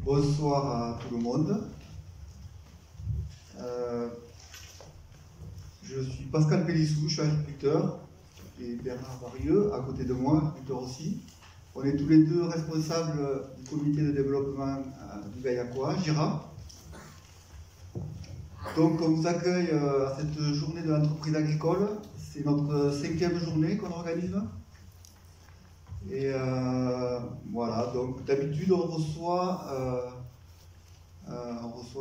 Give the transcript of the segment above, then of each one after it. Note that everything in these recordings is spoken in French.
Bonsoir à tout le monde. Je suis Pascal Pélissou, je suis agriculteur, et Bernard Varieux, à côté de moi, agriculteur aussi. On est tous les deux responsables du comité de développement du Gaillacois, GIRA. Donc on vous accueille à cette journée de l'entreprise agricole. C'est notre 5e journée qu'on organise. Et voilà, donc d'habitude on reçoit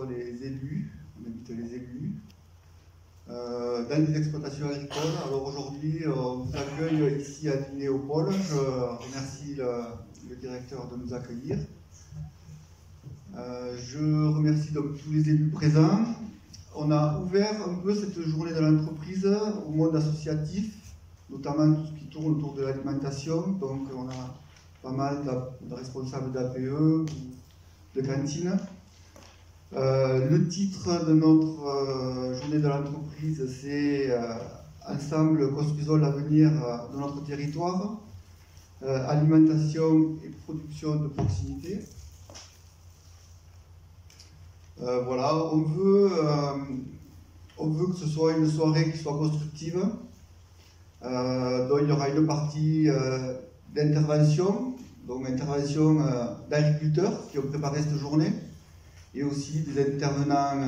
les élus, on invite les élus dans des exploitations agricoles. Alors aujourd'hui on vous accueille ici à Ligné-au-Pôle. Je remercie le directeur de nous accueillir. Je remercie donc tous les élus présents. On a ouvert un peu cette journée de l'entreprise au monde associatif, notamment tout ce qui tourne autour de l'alimentation. Donc on a pas mal de responsables d'APE ou de cantines. Le titre de notre journée de l'entreprise, c'est Ensemble, construisons l'avenir de notre territoire, alimentation et production de proximité. Voilà, on veut que ce soit une soirée qui soit constructive. Donc il y aura une partie d'intervention, donc intervention d'agriculteurs qui ont préparé cette journée, et aussi des intervenants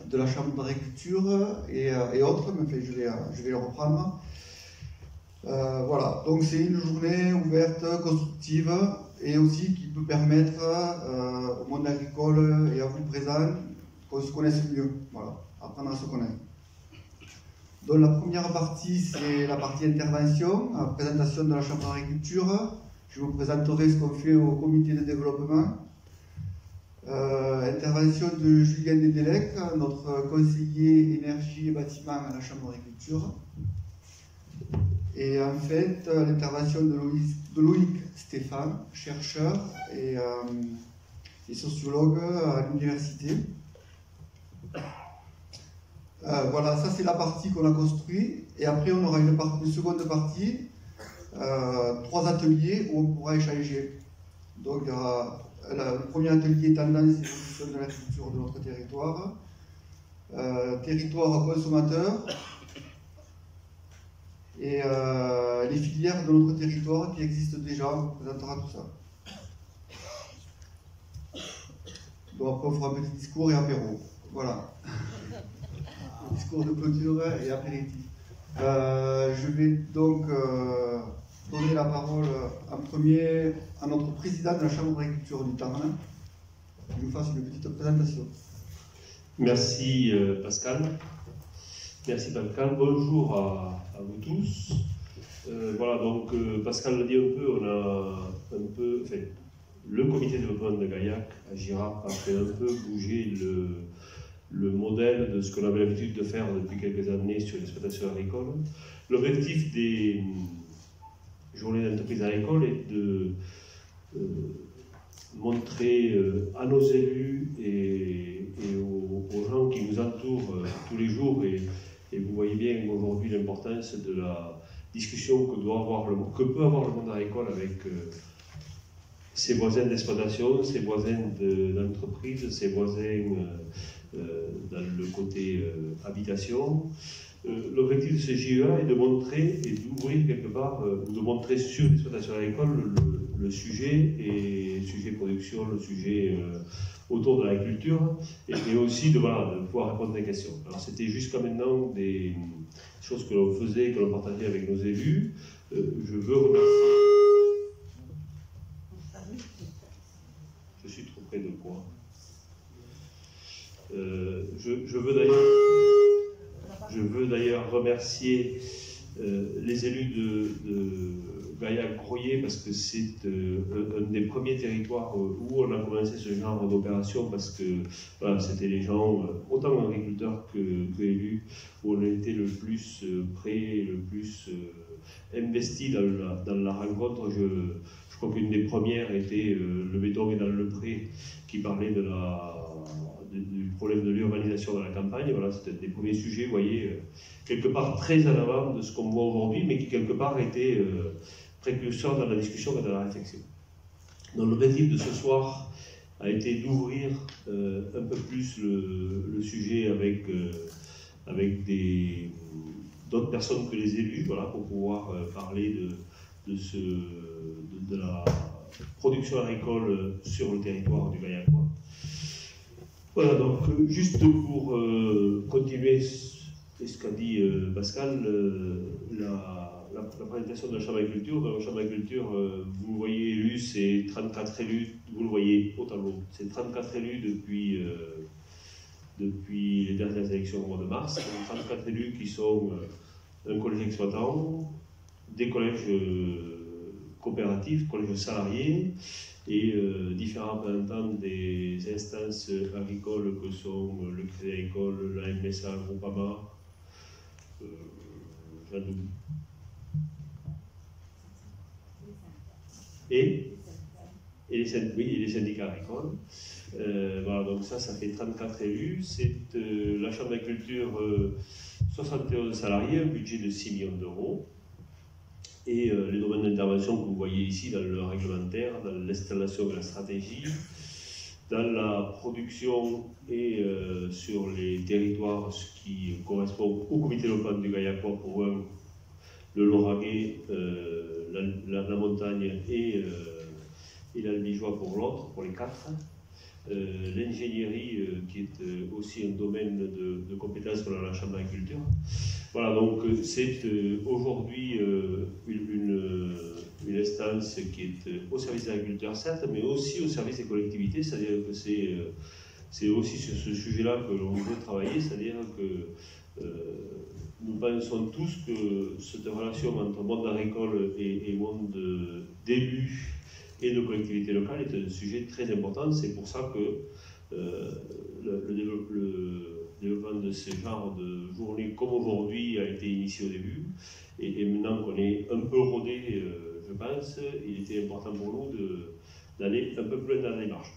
de la Chambre d'agriculture et autres, mais enfin, je vais les reprendre. Voilà, donc c'est une journée ouverte, constructive, et aussi qui peut permettre au monde agricole et à vous présents qu'on se connaisse mieux, voilà, apprendre à se connaître. Donc la première partie, c'est la partie intervention, présentation de la Chambre d'agriculture. Je vous présenterai ce qu'on fait au comité de développement. Intervention de Julien Dedelec, notre conseiller énergie et bâtiment à la Chambre d'agriculture. Et en fait, l'intervention de Loïc Stéphane, chercheur et sociologue à l'université. Voilà, ça c'est la partie qu'on a construite. Et après, on aura une seconde partie, 3 ateliers où on pourra échanger. Donc, le premier atelier tendance et évolution de l'agriculture de notre territoire, territoire consommateur, et les filières de notre territoire qui existent déjà. On vous présentera tout ça. Donc après on fera un petit discours et apéro. Voilà. Discours de clôture et apéritif. Je vais donc donner la parole en premier à notre président de la Chambre d'agriculture du Tarn, qui nous fasse une petite présentation. Merci Pascal. Merci Pascal. Bonjour à vous tous. Voilà, donc Pascal l'a dit un peu, on a le comité de développement de Gaillac à GIRA a fait un peu bouger le modèle de ce qu'on avait l'habitude de faire depuis quelques années sur l'exploitation agricole. L'objectif des journées d'entreprise agricole est de montrer à nos élus et aux gens qui nous entourent tous les jours, et vous voyez bien aujourd'hui l'importance de la discussion que peut avoir le monde agricole avec ses voisins d'exploitation, ses voisins d'entreprise, ses voisins dans le côté habitation. L'objectif de ce GEA est de montrer et d'ouvrir quelque part, de montrer sur l'exploitation agricole le sujet, et le sujet production, le sujet autour de l'agriculture, et aussi de pouvoir répondre à des questions. Alors c'était jusqu'à maintenant des choses que l'on faisait, que l'on partageait avec nos élus. Je veux remercier... Je suis trop près de quoi. Je veux d'ailleurs remercier les élus de Gaillac-Groyer, parce que c'est un des premiers territoires où on a commencé ce genre d'opération, parce que voilà, c'était les gens, autant agriculteurs que élus, où on a été le plus près, le plus investi dans la rencontre. Je crois qu'une des premières était le béton est dans le pré, qui parlait du problème de l'urbanisation dans la campagne. Voilà, c'était un des premiers sujets, vous voyez, quelque part très en avant de ce qu'on voit aujourd'hui, mais qui quelque part était précurseur dans la discussion et dans la réflexion. Donc l'objectif de ce soir a été d'ouvrir un peu plus le sujet avec d'autres personnes que les élus, voilà, pour pouvoir parler de la production agricole sur le territoire du Gaillacois. Voilà, donc juste pour continuer ce qu'a dit Pascal, la présentation de la Chambre d'agriculture. Dans la Chambre d'agriculture, vous le voyez élus, c'est 34 élus, vous le voyez au tableau, c'est 34 élus depuis les dernières élections au mois de mars, 34 élus qui sont un collège exploitant, des collèges coopératifs, collèges salariés, et différents représentants des instances agricoles que sont le Crédit Agricole, la MSA, Groupama, j'en oublie. Et les syndicats agricoles. Voilà, donc ça fait 34 élus. C'est la Chambre d'agriculture, 71 salariés, un budget de 6 millions d'euros. Et les domaines d'intervention que vous voyez ici dans le réglementaire, dans l'installation de la stratégie, dans la production et sur les territoires, ce qui correspond au comité local du Gaillacois pour un, le Lauragais, la montagne et l'Albigeois pour l'autre, pour les quatre. L'ingénierie qui est aussi un domaine de compétences pour la Chambre d'agriculture. Voilà, donc c'est aujourd'hui une instance qui est au service des agriculteurs, certes, mais aussi au service des collectivités, c'est-à-dire que c'est aussi sur ce sujet-là que l'on veut travailler, c'est-à-dire que nous pensons tous que cette relation entre monde agricole et monde d'élus et de collectivités locales est un sujet très important. C'est pour ça que le développement de ce genre de journée comme aujourd'hui a été initié au début. Et maintenant qu'on est un peu rodé, je pense, il était important pour nous d'aller un peu plus loin dans la démarche.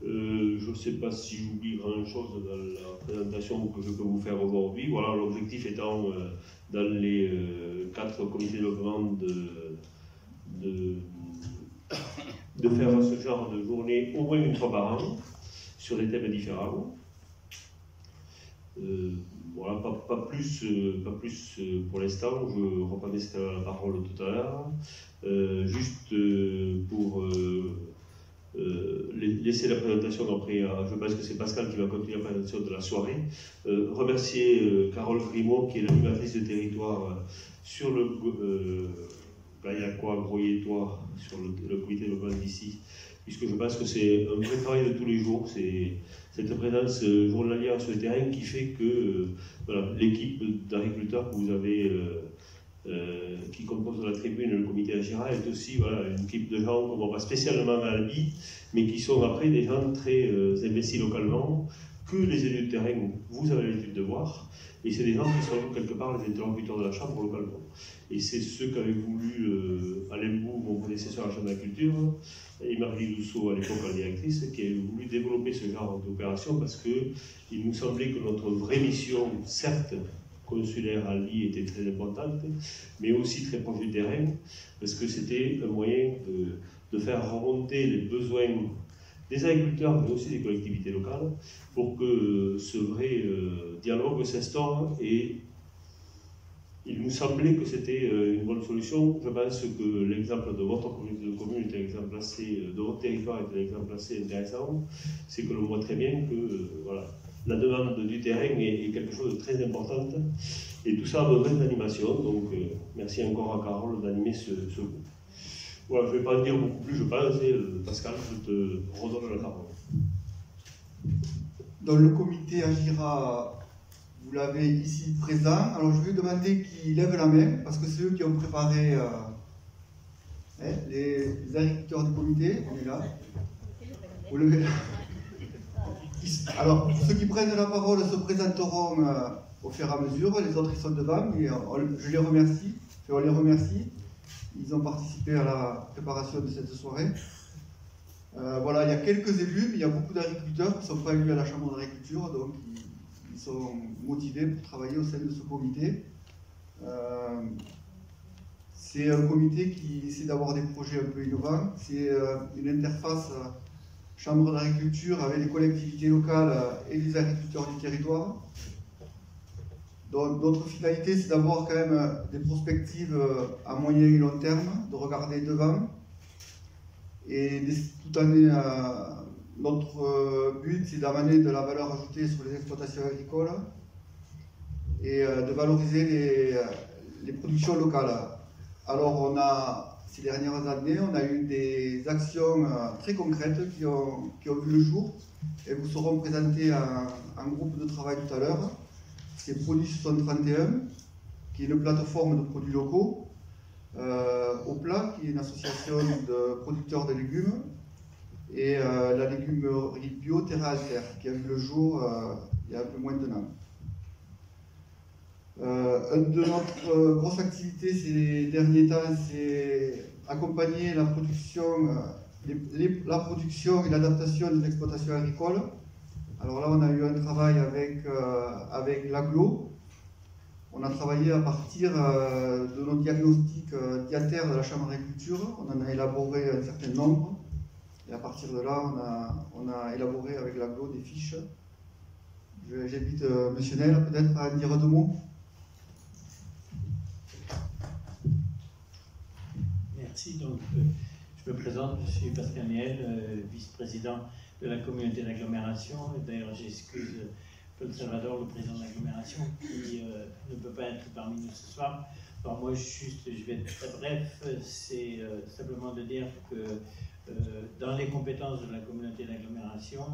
Je ne sais pas si j'oublie grand-chose dans la présentation que je peux vous faire aujourd'hui. Voilà, l'objectif étant dans les 4 comités de développement de faire ce genre de journée au moins une fois par an, sur des thèmes différents. Voilà, pas plus pour l'instant, je reprendrai la parole tout à l'heure. Juste pour laisser la présentation après, je pense que c'est Pascal qui va continuer la présentation de la soirée. Remercier Carole Grimaud, qui est l'animatrice de territoire sur le Gaillacois, Groyetois, sur le comité local d'ici, puisque je pense que c'est un vrai travail de tous les jours, c'est cette présence journalière sur le terrain qui fait que voilà, l'équipe d'agriculteurs que vous avez qui compose la tribune, le comité Agira, est aussi voilà, une équipe de gens, bon, pas spécialement à Albi, mais qui sont après des gens très investis localement, que les élus de terrain, vous avez l'habitude de voir, et c'est des gens qui sont quelque part les interlocuteurs de la Chambre localement. Et c'est ce qu'avait voulu Alain Bou, mon prédécesseur à la Chambre d'agriculture, et Marie Rousseau, à l'époque la directrice, qui a voulu développer ce genre d'opération parce qu'il nous semblait que notre vraie mission, certes, consulaire à Albi était très importante, mais aussi très proche du terrain, parce que c'était un moyen de faire remonter les besoins des agriculteurs, mais aussi des collectivités locales, pour que ce vrai dialogue s'instaure. Et il nous semblait que c'était une bonne solution. Je pense que l'exemple de votre communauté de communes est un exemple assez, de votre territoire est un exemple assez intéressant. C'est que l'on voit très bien que voilà, la demande du terrain est quelque chose de très important. Et tout ça a besoin d'animation. Donc merci encore à Carole d'animer ce groupe. Voilà, je ne vais pas en dire beaucoup plus, je pense. Et, Pascal, je te redonne la parole. Dans le comité Agira, vous l'avez ici présent. Alors je vais demander qu'il lève la main, parce que c'est eux qui ont préparé les agriculteurs du comité. On est là. Vous levez là. Alors, ceux qui prennent la parole se présenteront au fur et à mesure. Les autres, ils sont devant. Mais je les remercie. On les remercie. Ils ont participé à la préparation de cette soirée. Voilà, il y a quelques élus, mais il y a beaucoup d'agriculteurs qui ne sont pas élus à la Chambre d'agriculture, donc ils sont motivés pour travailler au sein de ce comité. C'est un comité qui essaie d'avoir des projets un peu innovants. C'est une interface chambre d'agriculture avec les collectivités locales et les agriculteurs du territoire. Donc, notre finalité, c'est d'avoir quand même des perspectives à moyen et long terme, de regarder devant. Et toute année, notre but, c'est d'amener de la valeur ajoutée sur les exploitations agricoles et de valoriser les productions locales. Alors, ces dernières années, on a eu des actions très concrètes qui ont vu le jour et vous seront présentées en groupe de travail tout à l'heure. C'est Produits 631, qui est une plateforme de produits locaux, Au Plat, qui est une association de producteurs de légumes, et la légumerie bio Terra Alter, qui a vu le jour il y a un peu moins d'un an. Une de notre grosse activité ces derniers temps, c'est accompagner la production, la production et l'adaptation des exploitations agricoles. Alors là, on a eu un travail avec l'AGLO. On a travaillé à partir de nos diagnostics diataires de la Chambre d'agriculture. On en a élaboré un certain nombre. Et à partir de là, on a élaboré avec l'AGLO des fiches. J'invite M. Nel peut-être à dire deux mots. Merci. Donc, je me présente, je suis Pascal Niel, vice-président de la communauté d'agglomération. D'ailleurs, j'excuse Paul Salvador, le président de l'agglomération, qui ne peut pas être parmi nous ce soir. Alors moi, je vais être très bref. C'est simplement de dire que dans les compétences de la communauté d'agglomération,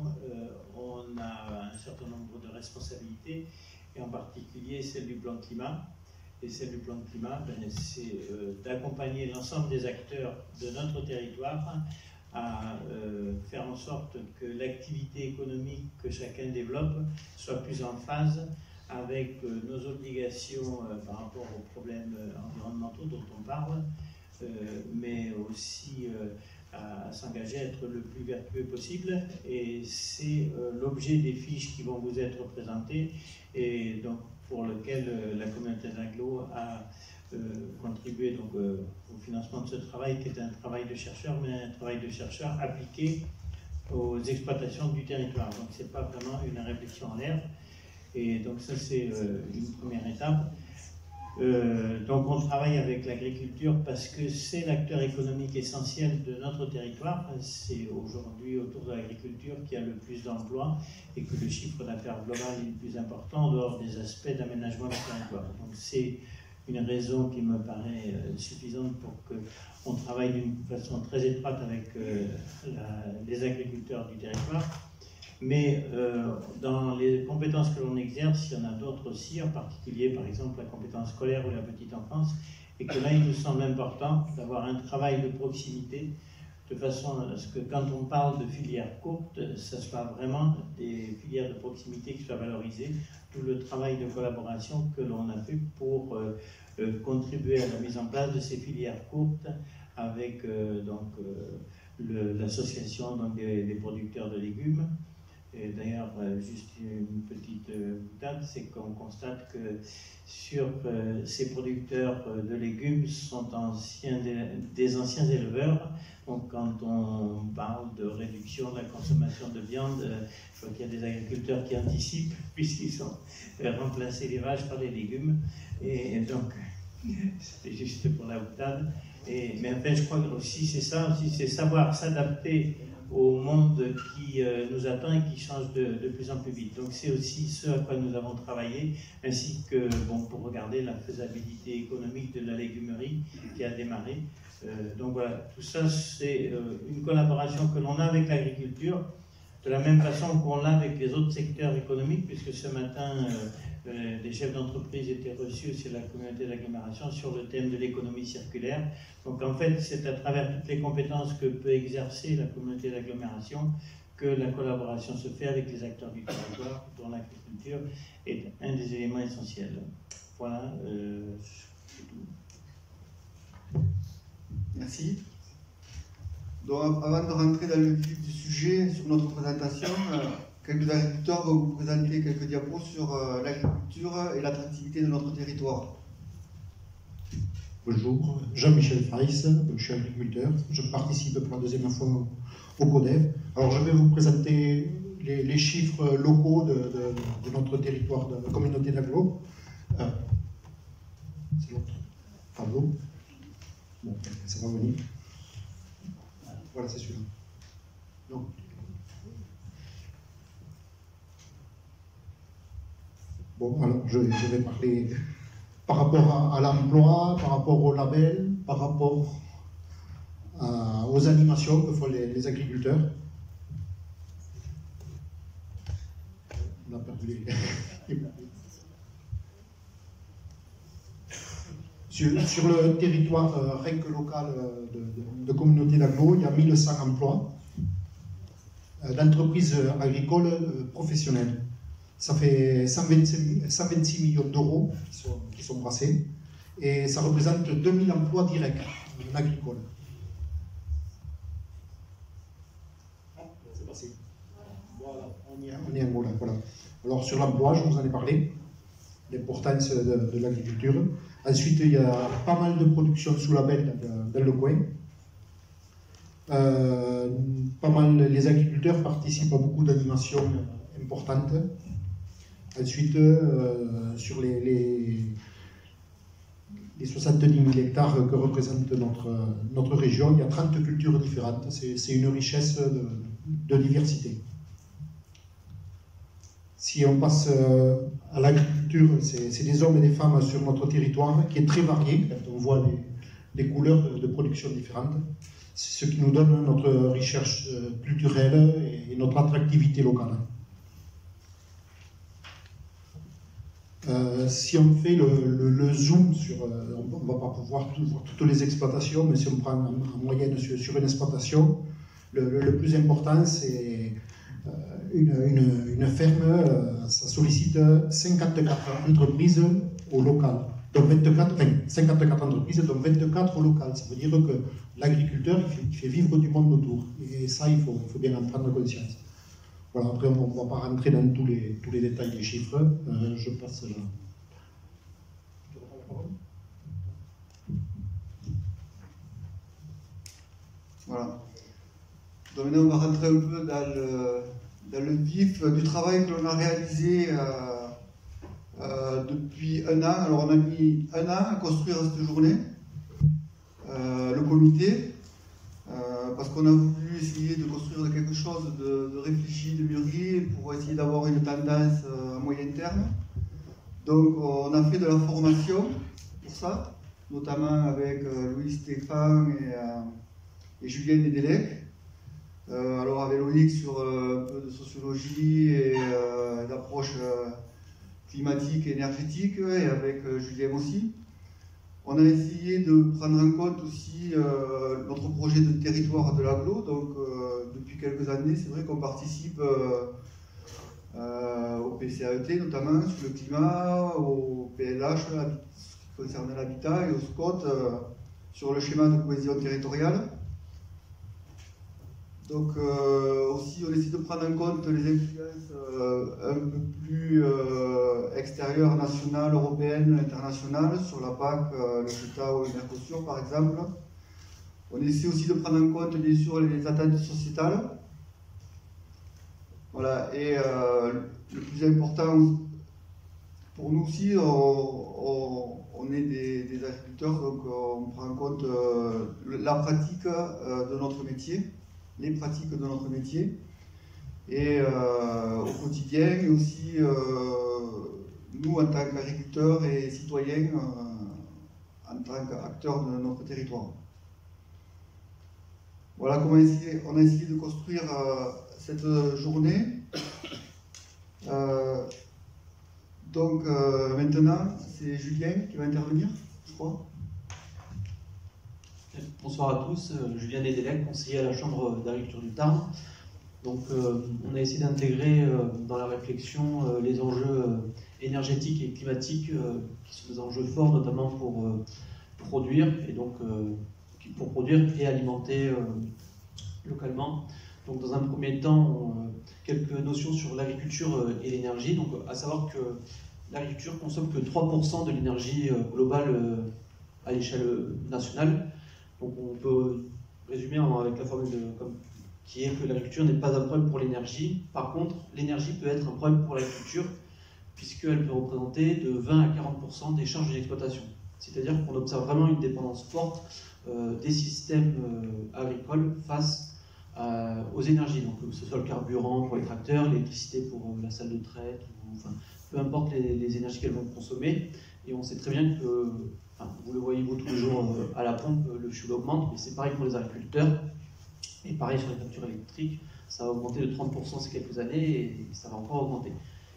on a un certain nombre de responsabilités, et en particulier celle du plan climat. Et celle du plan de climat, c'est d'accompagner l'ensemble des acteurs de notre territoire à faire en sorte que l'activité économique que chacun développe soit plus en phase avec nos obligations par rapport aux problèmes environnementaux dont on parle, mais aussi à s'engager à être le plus vertueux possible. Et c'est l'objet des fiches qui vont vous être présentées, et donc pour lequel la communauté d'Aglo a contribué donc, au financement de ce travail, qui est un travail de chercheur, mais un travail de chercheur appliqué aux exploitations du territoire. Donc ce n'est pas vraiment une réflexion en l'air. Et donc ça, c'est une première étape. Donc on travaille avec l'agriculture parce que c'est l'acteur économique essentiel de notre territoire. C'est aujourd'hui autour de l'agriculture qu'il y a le plus d'emplois et que le chiffre d'affaires global est le plus important en dehors des aspects d'aménagement du territoire. Donc c'est une raison qui me paraît suffisante pour qu'on travaille d'une façon très étroite avec les agriculteurs du territoire. Mais dans les compétences que l'on exerce, il y en a d'autres aussi, en particulier par exemple la compétence scolaire ou la petite enfance, et que là il nous semble important d'avoir un travail de proximité, de façon à ce que quand on parle de filières courtes, ce soit vraiment des filières de proximité qui soient valorisées, tout le travail de collaboration que l'on a fait pour contribuer à la mise en place de ces filières courtes avec l'association des producteurs de légumes. Et d'ailleurs, juste une petite boutade, c'est qu'on constate que sur ces producteurs de légumes sont des anciens éleveurs. Donc quand on parle de réduction de la consommation de viande, je crois qu'il y a des agriculteurs qui anticipent puisqu'ils ont remplacé les vaches par les légumes. Et donc, c'était juste pour la boutade. Mais en fait, je crois que aussi c'est ça, aussi, c'est savoir s'adapter au monde qui nous attend et qui change de plus en plus vite. Donc c'est aussi ce à quoi nous avons travaillé, ainsi que pour regarder la faisabilité économique de la légumerie qui a démarré. Donc voilà, tout ça c'est une collaboration que l'on a avec l'agriculture, de la même façon qu'on l'a avec les autres secteurs économiques, puisque ce matin des chefs d'entreprise étaient reçus aussi à la communauté d'agglomération sur le thème de l'économie circulaire. Donc en fait, c'est à travers toutes les compétences que peut exercer la communauté d'agglomération que la collaboration se fait avec les acteurs du territoire, dont l'agriculture est un des éléments essentiels. Voilà, c'est tout. Merci. Donc avant de rentrer dans le vif du sujet sur notre présentation, quelques agriculteurs vont vous présenter quelques diapos sur l'agriculture et l'attractivité de notre territoire. Bonjour, Jean-Michel Freiss, je suis agriculteur. Je participe pour la deuxième fois au CODEV. Alors je vais vous présenter les chiffres locaux de notre territoire de communauté d'agglo. C'est l'autre tableau. Bon, ça va venir. Voilà, c'est celui-là. Donc, bon, alors je vais parler par rapport à l'emploi, par rapport au label, par rapport aux animations que font les agriculteurs. On a perdu les... Sur le territoire REC local de communauté d'agglo, il y a 1100 emplois d'entreprises agricoles professionnelles. Ça fait 126 millions d'euros qui sont brassés et ça représente 2000 emplois directs en agricole. C'est passé. Voilà, on est en haut là. Voilà. Alors sur l'emploi, je vous en ai parlé, l'importance de l'agriculture. Ensuite, il y a pas mal de production sous label dans le coin. Pas mal, les agriculteurs participent à beaucoup d'animations importantes. Ensuite, sur les 70 000 hectares que représente notre région, il y a 30 cultures différentes. C'est une richesse de diversité. Si on passe à l'agriculture, c'est des hommes et des femmes sur notre territoire qui est très varié. Quand on voit des couleurs de production différentes, c'est ce qui nous donne notre richesse culturelle et notre attractivité locale. Si on fait le zoom sur, on ne va pas pouvoir voir toutes les exploitations, mais si on prend en moyenne sur une exploitation, le plus important c'est une ferme, ça sollicite 54 entreprises au local, donc 54 entreprises, dont 24 au local. Ça veut dire que l'agriculteur il fait vivre du monde autour, et ça il faut bien en prendre conscience. Voilà, après, on ne va pas rentrer dans tous les détails des chiffres. Je passe là. Voilà. Donc maintenant, on va rentrer un peu dans le vif du travail que l'on a réalisé depuis un an. Alors, on a mis un an à construire cette journée, le comité. Parce qu'on a voulu essayer de construire quelque chose de réfléchi, de mûri, pour essayer d'avoir une tendance à moyen terme. Donc on a fait de la formation pour ça, notamment avec Louis Stéphane et Julien Nedelec. Alors avec Loïc sur un peu de sociologie et d'approche climatique et énergétique, et avec Julien aussi. On a essayé de prendre en compte aussi notre projet de territoire de l'agglo. Donc, depuis quelques années, c'est vrai qu'on participe au PCAET, notamment sur le climat, au PLH, ce qui concerne l'habitat, et au SCOT, sur le schéma de cohésion territoriale. Donc, aussi, on essaie de prendre en compte les influences un peu plus extérieures, nationales, européennes, internationales, sur la PAC, le CETA ou le Mercosur, par exemple. On essaie aussi de prendre en compte, bien sûr, les attentes sociétales. Voilà, et le plus important pour nous aussi, on est des agriculteurs, donc on prend en compte la pratique de notre métier. Les pratiques de notre métier et au quotidien, et aussi nous en tant qu'agriculteurs et citoyens, en tant qu'acteurs de notre territoire. Voilà comment on a essayé de construire cette journée. Donc maintenant, c'est Julien qui va intervenir, je crois. Bonsoir à tous, Julien Nedelec, conseiller à la Chambre d'agriculture du Tarn. Donc, on a essayé d'intégrer dans la réflexion les enjeux énergétiques et climatiques qui sont des enjeux forts, notamment pour produire et alimenter localement. Donc, dans un premier temps, quelques notions sur l'agriculture et l'énergie. Donc, à savoir que l'agriculture consomme que 3% de l'énergie globale à l'échelle nationale. Donc on peut résumer avec la formule qui est que l'agriculture n'est pas un problème pour l'énergie. Par contre, l'énergie peut être un problème pour l'agriculture, puisqu'elle peut représenter de 20 à 40% des charges d'une exploitation. C'est-à-dire qu'on observe vraiment une dépendance forte des systèmes agricoles face aux énergies, donc que ce soit le carburant pour les tracteurs, l'électricité pour la salle de traite, enfin, peu importe les énergies qu'elles vont consommer. Et on sait très bien que, enfin, vous le voyez vous tous les jours à la pompe, le fuel augmente, mais c'est pareil pour les agriculteurs, et pareil sur les factures électriques, ça a augmenté de 30% ces quelques années, et ça va encore augmenter.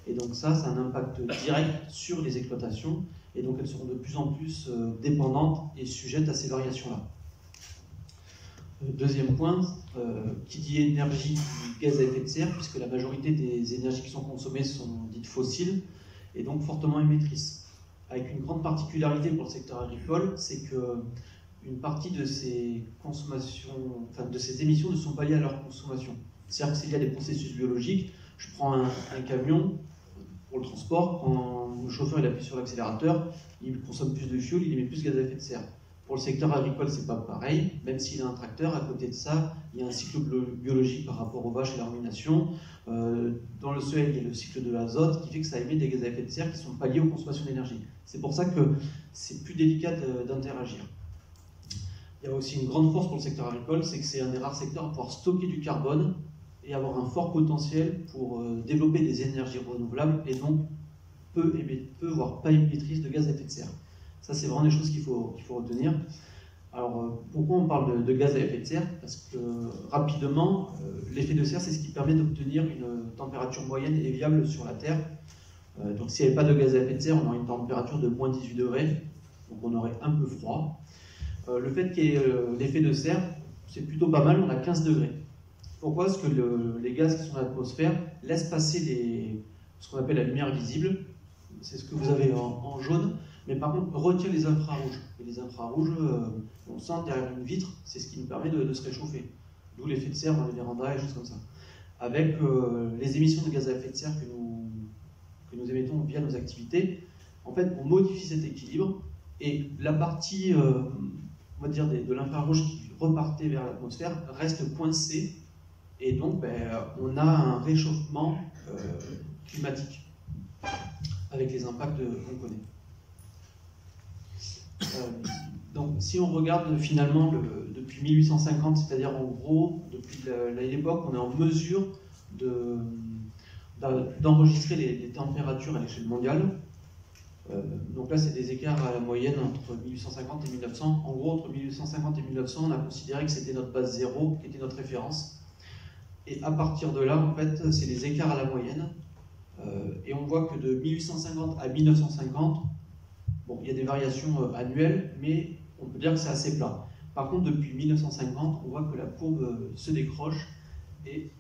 Et donc ça a un impact direct sur les exploitations, et donc elles seront de plus en plus dépendantes et sujettes à ces variations-là. Deuxième point, qui dit énergie, dit gaz à effet de serre, puisque la majorité des énergies qui sont consommées sont dites fossiles, et donc fortement émettrices. Avec une grande particularité pour le secteur agricole, c'est qu'une partie de ces consommations, enfin de ces émissions ne sont pas liées à leur consommation. C'est-à-dire que s'il y a des processus biologiques, je prends un camion pour le transport, quand le chauffeur il appuie sur l'accélérateur, il consomme plus de fuel, il émet plus de gaz à effet de serre. Pour le secteur agricole, c'est pas pareil, même s'il a un tracteur, à côté de ça, il y a un cycle biologique par rapport aux vaches et la rumination. Dans le sol, il y a le cycle de l'azote qui fait que ça émet des gaz à effet de serre qui ne sont pas liés aux consommations d'énergie. C'est pour ça que c'est plus délicat d'interagir. Il y a aussi une grande force pour le secteur agricole, c'est que c'est un des rares secteurs à pouvoir stocker du carbone et avoir un fort potentiel pour développer des énergies renouvelables et donc peu voire pas émettrices de gaz à effet de serre. Ça, c'est vraiment des choses qu'il faut retenir. Alors, pourquoi on parle de gaz à effet de serre? Parce que, rapidement, l'effet de serre, c'est ce qui permet d'obtenir une température moyenne et viable sur la Terre. Donc, s'il n'y avait pas de gaz à effet de serre, on aurait une température de moins 18 degrés, donc on aurait un peu froid. Le fait qu'il y ait l'effet de serre, c'est plutôt pas mal, on a 15 degrés. Pourquoi? Parce que les gaz qui sont dans l'atmosphère laissent passer ce qu'on appelle la lumière visible. C'est ce que vous avez en jaune. Mais par contre, retire les infrarouges. Et les infrarouges, on sent derrière une vitre, c'est ce qui nous permet de se réchauffer. D'où l'effet de serre dans les vérandas et choses comme ça. Avec les émissions de gaz à effet de serre que nous émettons via nos activités, en fait, on modifie cet équilibre et la partie, on va dire, de l'infrarouge qui repartait vers l'atmosphère reste coincée et donc on a un réchauffement climatique avec les impacts qu'on connaît. Donc, si on regarde finalement depuis 1850, c'est-à-dire en gros, depuis l'époque, on est en mesure d'enregistrer les températures à l'échelle mondiale. Donc là, c'est des écarts à la moyenne entre 1850 et 1900. En gros, entre 1850 et 1900, on a considéré que c'était notre base zéro, qui était notre référence. Et à partir de là, en fait, c'est des écarts à la moyenne. Et on voit que de 1850 à 1950, bon, il y a des variations annuelles, mais on peut dire que c'est assez plat. Par contre, depuis 1950, on voit que la courbe se décroche et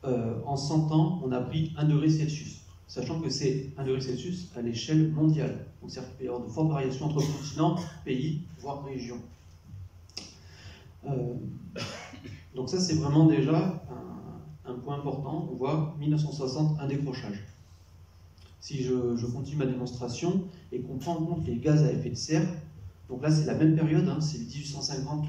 en 100 ans, on a pris 1 degré Celsius. Sachant que c'est 1 degré Celsius à l'échelle mondiale. Donc, c'est-à-dire qu'il peut y avoir de fortes variations entre continents, pays, voire régions. Donc ça, c'est vraiment déjà un point important. On voit 1960, un décrochage. Si je continue ma démonstration et qu'on prend en compte les gaz à effet de serre, donc là c'est la même période, hein, c'est 1850,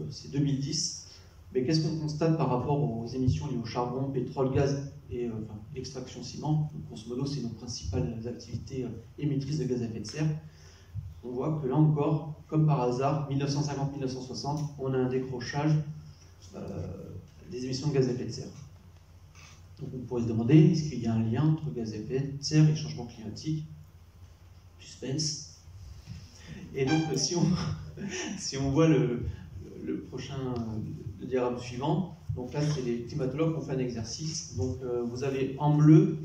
c'est 2010, mais qu'est-ce qu'on constate par rapport aux émissions liées au charbon, pétrole, gaz et extraction ciment? Donc, grosso modo, c'est nos principales activités émettrices de gaz à effet de serre. On voit que là encore, comme par hasard, 1950-1960, on a un décrochage des émissions de gaz à effet de serre. Donc on pourrait se demander, est-ce qu'il y a un lien entre gaz à effet de serre et changement climatique? Suspense. Et donc si on voit le diagramme suivant, donc là c'est les climatologues qui ont fait un exercice. Donc vous avez en bleu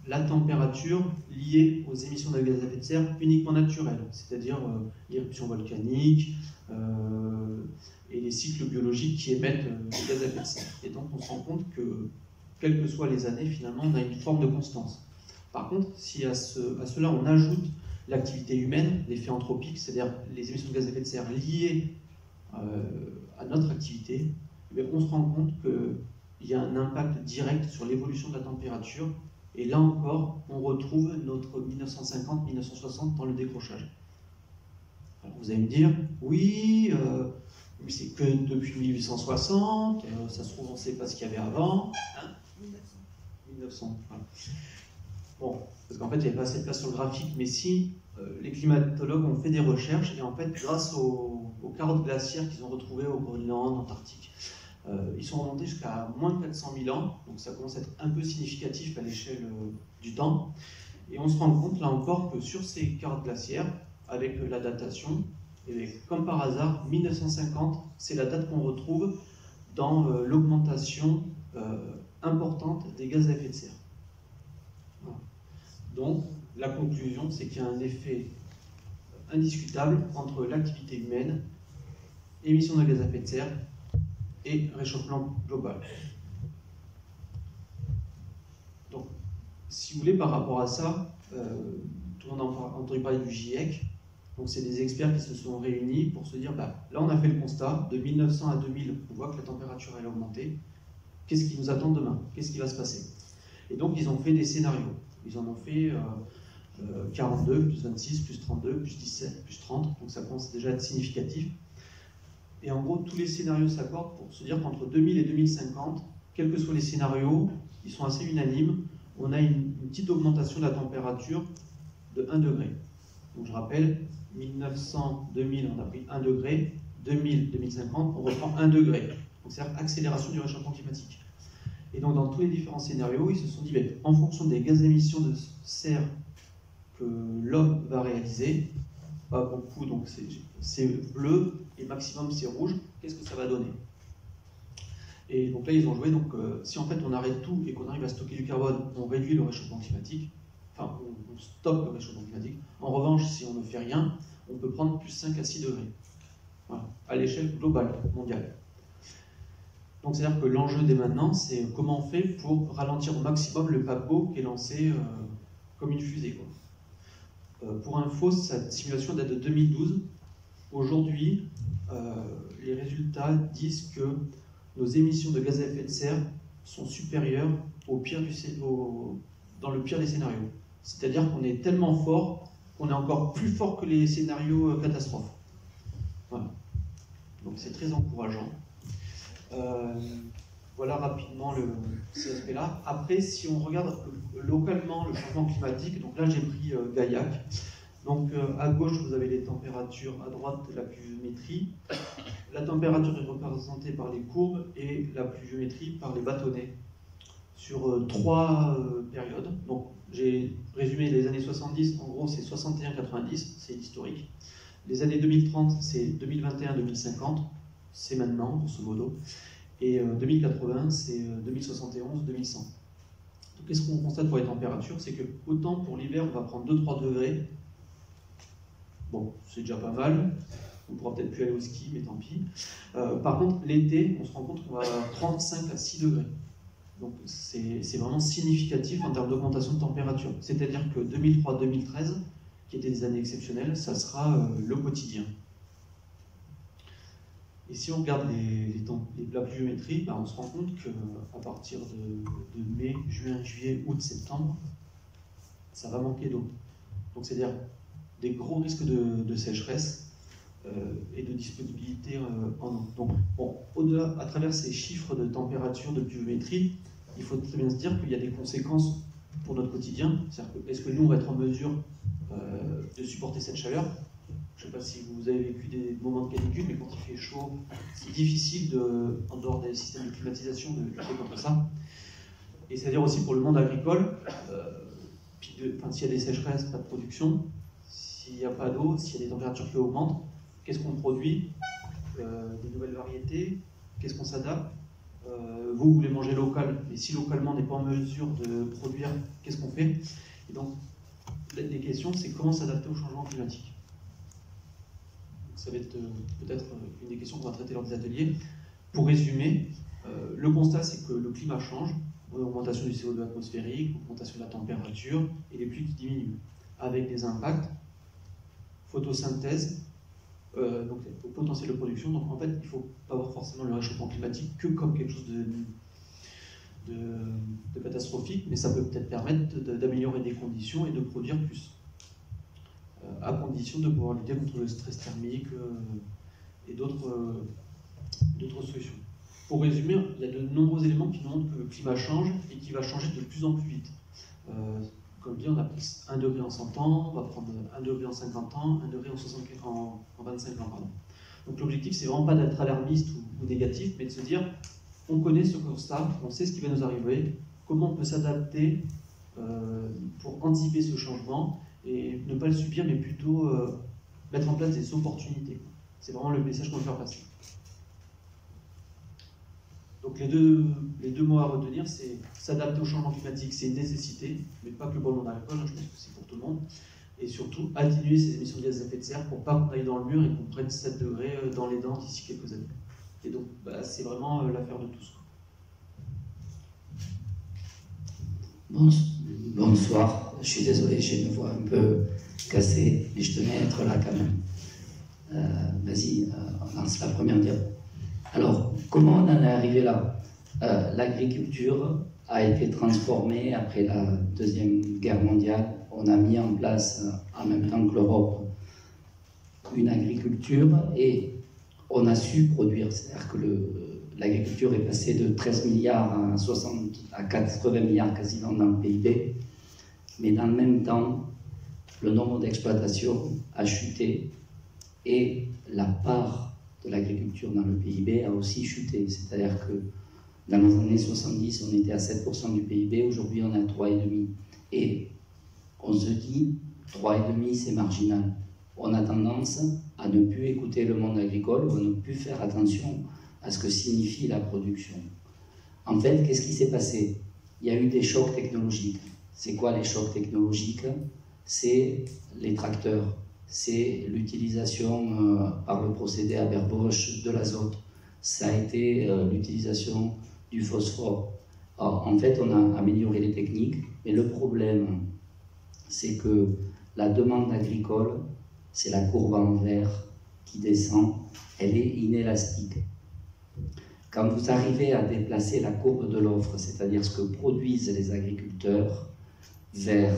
la température liée aux émissions de gaz à effet de serre uniquement naturelles, c'est-à-dire l'éruption volcanique et les cycles biologiques qui émettent du gaz à effet de serre. Et donc on se rend compte que quelles que soient les années, finalement, on a une forme de constance. Par contre, si à cela on ajoute l'activité humaine, l'effet anthropique, c'est-à-dire les émissions de gaz à effet de serre liées à notre activité, on se rend compte qu'il y a un impact direct sur l'évolution de la température. Et là encore, on retrouve notre 1950-1960 dans le décrochage. Alors vous allez me dire, oui, Mais c'est que depuis 1860, ça se trouve, on ne sait pas ce qu'il y avait avant. Hein, 1900. Voilà. Bon, parce qu'en fait, il n'y avait pas assez de place sur le graphique, mais si les climatologues ont fait des recherches, et en fait, grâce aux carottes glaciaires qu'ils ont retrouvées au Groenland, Antarctique, ils sont remontés jusqu'à moins de 400 000 ans, donc ça commence à être un peu significatif à l'échelle du temps. Et on se rend compte, là encore, que sur ces carottes glaciaires, avec la datation, et comme par hasard, 1950, c'est la date qu'on retrouve dans l'augmentation importante des gaz à effet de serre. Voilà. Donc, la conclusion, c'est qu'il y a un effet indiscutable entre l'activité humaine, émission de gaz à effet de serre et réchauffement global. Donc, si vous voulez, par rapport à ça, tout le monde a entendu parler du GIEC. Donc, c'est des experts qui se sont réunis pour se dire, là, on a fait le constat, de 1900 à 2000, on voit que la température elle a augmenté. Qu'est-ce qui nous attend demain? Qu'est-ce qui va se passer? Et donc, ils ont fait des scénarios. Ils en ont fait 42, plus 26, plus 32, plus 17, plus 30. Donc, ça commence déjà à être significatif. Et en gros, tous les scénarios s'accordent pour se dire qu'entre 2000 et 2050, quels que soient les scénarios, ils sont assez unanimes. On a une petite augmentation de la température de 1 degré. Donc, je rappelle, 1900-2000, on a pris 1 degré. 2000-2050, on reprend 1 degré. Donc, c'est-à-dire accélération du réchauffement climatique. Et donc, dans tous les différents scénarios, ils se sont dit, en fonction des gaz d'émission de serre que l'homme va réaliser, pas beaucoup, donc c'est bleu, et maximum c'est rouge, qu'est-ce que ça va donner? Et donc là, ils ont joué, donc si en fait on arrête tout et qu'on arrive à stocker du carbone, on réduit le réchauffement climatique, enfin on stoppe le réchauffement climatique. En revanche, si on ne fait rien, on peut prendre plus 5 à 6 degrés, voilà, à l'échelle globale, mondiale. Donc c'est-à-dire que l'enjeu dès maintenant, c'est comment on fait pour ralentir au maximum le paquebot qui est lancé comme une fusée, quoi. Pour info, cette simulation date de 2012. Aujourd'hui, les résultats disent que nos émissions de gaz à effet de serre sont supérieures dans le pire des scénarios. C'est-à-dire qu'on est tellement fort qu'on est encore plus fort que les scénarios catastrophes. Voilà. Donc c'est très encourageant. Voilà rapidement ces aspects-là. Après, si on regarde localement le changement climatique, donc là j'ai pris Gaillac. Donc à gauche, vous avez les températures, à droite, la pluviométrie. La température est représentée par les courbes et la pluviométrie par les bâtonnets sur 3 périodes. Donc j'ai résumé les années 70, en gros c'est 61-90, c'est historique. Les années 2030, c'est 2021-2050, c'est maintenant, grosso modo. Et 2080, c'est 2071-2100. Donc qu'est-ce qu'on constate pour les températures? C'est que autant pour l'hiver, on va prendre 2-3 degrés. Bon, c'est déjà pas mal. On pourra peut-être plus aller au ski, mais tant pis. Par contre, l'été, on se rend compte qu'on va prendre 5 à 6 degrés. Donc c'est vraiment significatif en termes d'augmentation de température. C'est-à-dire que 2003-2013, qui étaient des années exceptionnelles, ça sera le quotidien. Et si on regarde la pluviométrie, on se rend compte qu'à partir de mai, juin, juillet, août, septembre, ça va manquer d'eau. Donc c'est-à-dire des gros risques de sécheresse et de disponibilité en eau. Donc bon, au-delà, à travers ces chiffres de température, de pluviométrie, il faut très bien se dire qu'il y a des conséquences pour notre quotidien. C'est-à-dire que est-ce que nous, on va être en mesure de supporter cette chaleur? Je ne sais pas si vous avez vécu des moments de canicule, mais quand il fait chaud, c'est difficile, en dehors des systèmes de climatisation, de lutter contre ça. Et c'est-à-dire aussi pour le monde agricole, s'il y a des sécheresses, pas de production, s'il n'y a pas d'eau, s'il y a des températures qui augmentent, qu'est-ce qu'on produit? Des nouvelles variétés, qu'est-ce qu'on s'adapte? Vous voulez manger local, mais si localement on n'est pas en mesure de produire, qu'est-ce qu'on fait? Et donc, les questions, c'est comment s'adapter au changement climatique. Ça va être peut-être une des questions qu'on va traiter lors des ateliers. Pour résumer, le constat, c'est que le climat change, augmentation du CO2 atmosphérique, augmentation de la température et les pluies qui diminuent, avec des impacts, photosynthèse, donc le potentiel de production. Donc en fait, il ne faut pas voir forcément le réchauffement climatique que comme quelque chose de catastrophique, mais ça peut peut-être permettre d'améliorer des conditions et de produire plus. À condition de pouvoir lutter contre le stress thermique et d'autres d'autres solutions. Pour résumer, il y a de nombreux éléments qui nous montrent que le climat change et qu'il va changer de plus en plus vite. Comme dit, on a pris 1 degré en 100 ans, on va prendre 1 degré en 50 ans, 1 degré en 25 ans. Pardon. Donc l'objectif, c'est vraiment pas d'être alarmiste ou négatif, mais de se dire, on connaît ce constat, on sait ce qui va nous arriver, comment on peut s'adapter pour anticiper ce changement et ne pas le subir, mais plutôt mettre en place des opportunités. C'est vraiment le message qu'on veut faire passer. Donc les deux mots à retenir, c'est s'adapter au changement climatique, c'est une nécessité, mais pas que le monde agricole, je pense que c'est pour tout le monde. Et surtout, atténuer ces émissions de gaz à effet de serre pour pas qu'on aille dans le mur et qu'on prenne 7 degrés dans les dents d'ici quelques années. Et donc, c'est vraiment l'affaire de tous. Bonsoir, je suis désolé, j'ai une voix un peu cassée, mais je tenais à être là quand même. Vas-y, on lance la première diapo. Alors, comment on en est arrivé là? L'agriculture a été transformée après la Deuxième Guerre mondiale. On a mis en place, en même temps que l'Europe, une agriculture et on a su produire. C'est-à-dire que l'agriculture est passée de 13 milliards à 80 milliards quasiment dans le PIB. Mais dans le même temps, le nombre d'exploitations a chuté et la part de l'agriculture dans le PIB a aussi chuté. C'est-à-dire que dans les années 70, on était à 7% du PIB, aujourd'hui on est à 3,5%. Et on se dit, 3,5% c'est marginal. On a tendance à ne plus écouter le monde agricole, ou à ne plus faire attention à ce que signifie la production. En fait, qu'est-ce qui s'est passé? Il y a eu des chocs technologiques. C'est quoi les chocs technologiques? C'est les tracteurs, c'est l'utilisation par le procédé Haber-Bosch de l'azote, ça a été l'utilisation du phosphore. Alors, en fait, on a amélioré les techniques, mais le problème, c'est que la demande agricole, c'est la courbe en vert qui descend, elle est inélastique. Quand vous arrivez à déplacer la courbe de l'offre, c'est-à-dire ce que produisent les agriculteurs, vers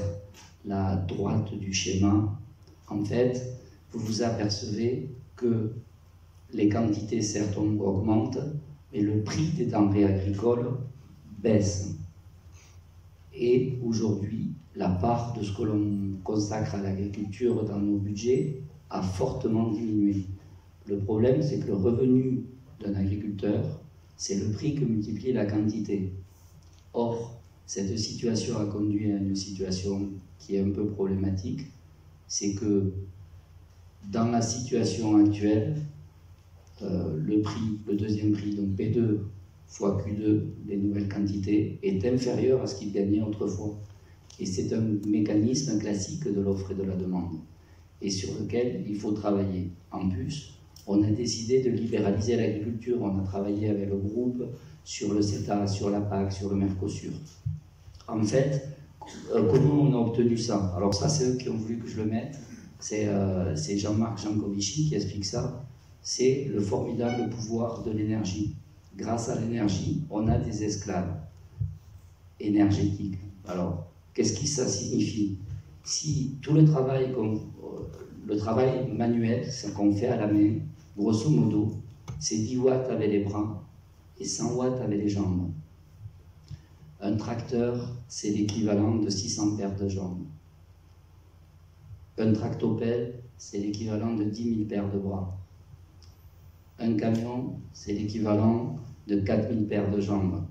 la droite du schéma, en fait, vous vous apercevez que les quantités, certes, augmentent, mais le prix des denrées agricoles baisse. Et aujourd'hui, la part de ce que l'on consacre à l'agriculture dans nos budgets a fortement diminué. Le problème, c'est que le revenu d'un agriculteur, c'est le prix que multiplie la quantité. Or, cette situation a conduit à une situation qui est un peu problématique, c'est que dans la situation actuelle, le deuxième prix, donc P2 fois Q2, les nouvelles quantités, est inférieur à ce qu'il gagnait autrefois. Et c'est un mécanisme classique de l'offre et de la demande, et sur lequel il faut travailler. En plus, on a décidé de libéraliser l'agriculture, on a travaillé avec le groupe sur le CETA, sur la PAC, sur le Mercosur. En fait, comment on a obtenu ça? Alors ça, c'est eux qui ont voulu que je le mette, c'est Jean-Marc Jancovici qui explique ça, c'est le formidable pouvoir de l'énergie. Grâce à l'énergie, on a des esclaves énergétiques. Alors, qu'est-ce que ça signifie? Si tout le travail manuel, ce qu'on fait à la main, grosso modo, c'est 10 watts avec les bras et 100 watts avec les jambes. Un tracteur, c'est l'équivalent de 600 paires de jambes. Un tractopelle, c'est l'équivalent de 10 000 paires de bras. Un camion, c'est l'équivalent de 4 000 paires de jambes.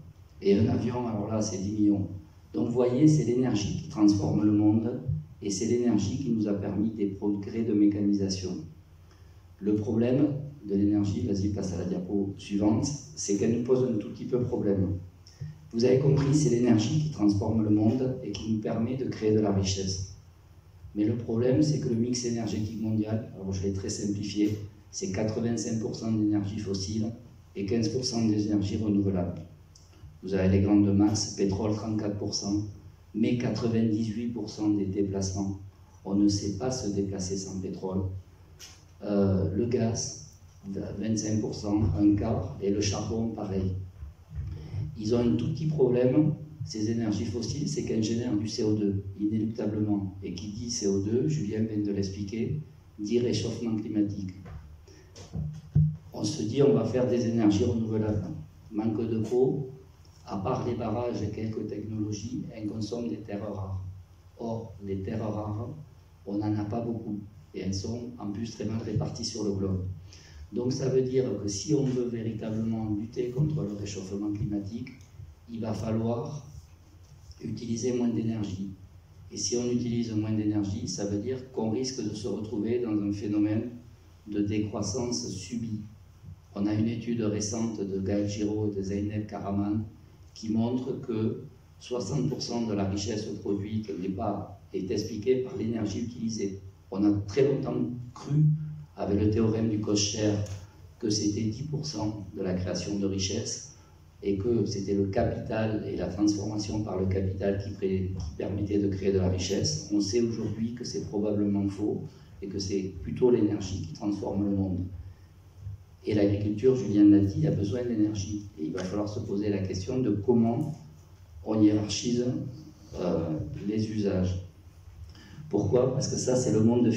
Et un avion, alors là, c'est 10 millions. Donc vous voyez, c'est l'énergie qui transforme le monde et c'est l'énergie qui nous a permis des progrès de mécanisation. Le problème de l'énergie, vas-y, passe à la diapo suivante, c'est qu'elle nous pose un tout petit peu problème. Vous avez compris, c'est l'énergie qui transforme le monde et qui nous permet de créer de la richesse. Mais le problème, c'est que le mix énergétique mondial, alors je l'ai très simplifié, c'est 85% d'énergie fossile et 15% d'énergie renouvelable. Vous avez les grandes masses, pétrole 34%, mais 98% des déplacements. On ne sait pas se déplacer sans pétrole. Le gaz, 25%, un quart, et le charbon, pareil. Ils ont un tout petit problème, ces énergies fossiles, c'est qu'elles génèrent du CO2, inéluctablement. Et qui dit CO2, Julien vient de l'expliquer, dit réchauffement climatique. on se dit on va faire des énergies renouvelables. Manque de peau, à part les barrages et quelques technologies, elles consomment des terres rares. Or, les terres rares, on n'en a pas beaucoup. Et elles sont en plus très mal réparties sur le globe. Donc ça veut dire que si on veut véritablement lutter contre le réchauffement climatique, il va falloir utiliser moins d'énergie. Et si on utilise moins d'énergie, ça veut dire qu'on risque de se retrouver dans un phénomène de décroissance subie. On a une étude récente de Gaël Giraud et de Zeynep Karaman qui montre que 60% de la richesse produite est expliquée par l'énergie utilisée. On a très longtemps cru, avec le théorème du Kocher, que c'était 10% de la création de richesse et que c'était le capital et la transformation par le capital qui permettait de créer de la richesse. On sait aujourd'hui que c'est probablement faux et que c'est plutôt l'énergie qui transforme le monde. Et l'agriculture, Julien l'a dit, a besoin d'énergie. Et il va falloir se poser la question de comment on hiérarchise les usages. Pourquoi? Parce que ça, c'est le monde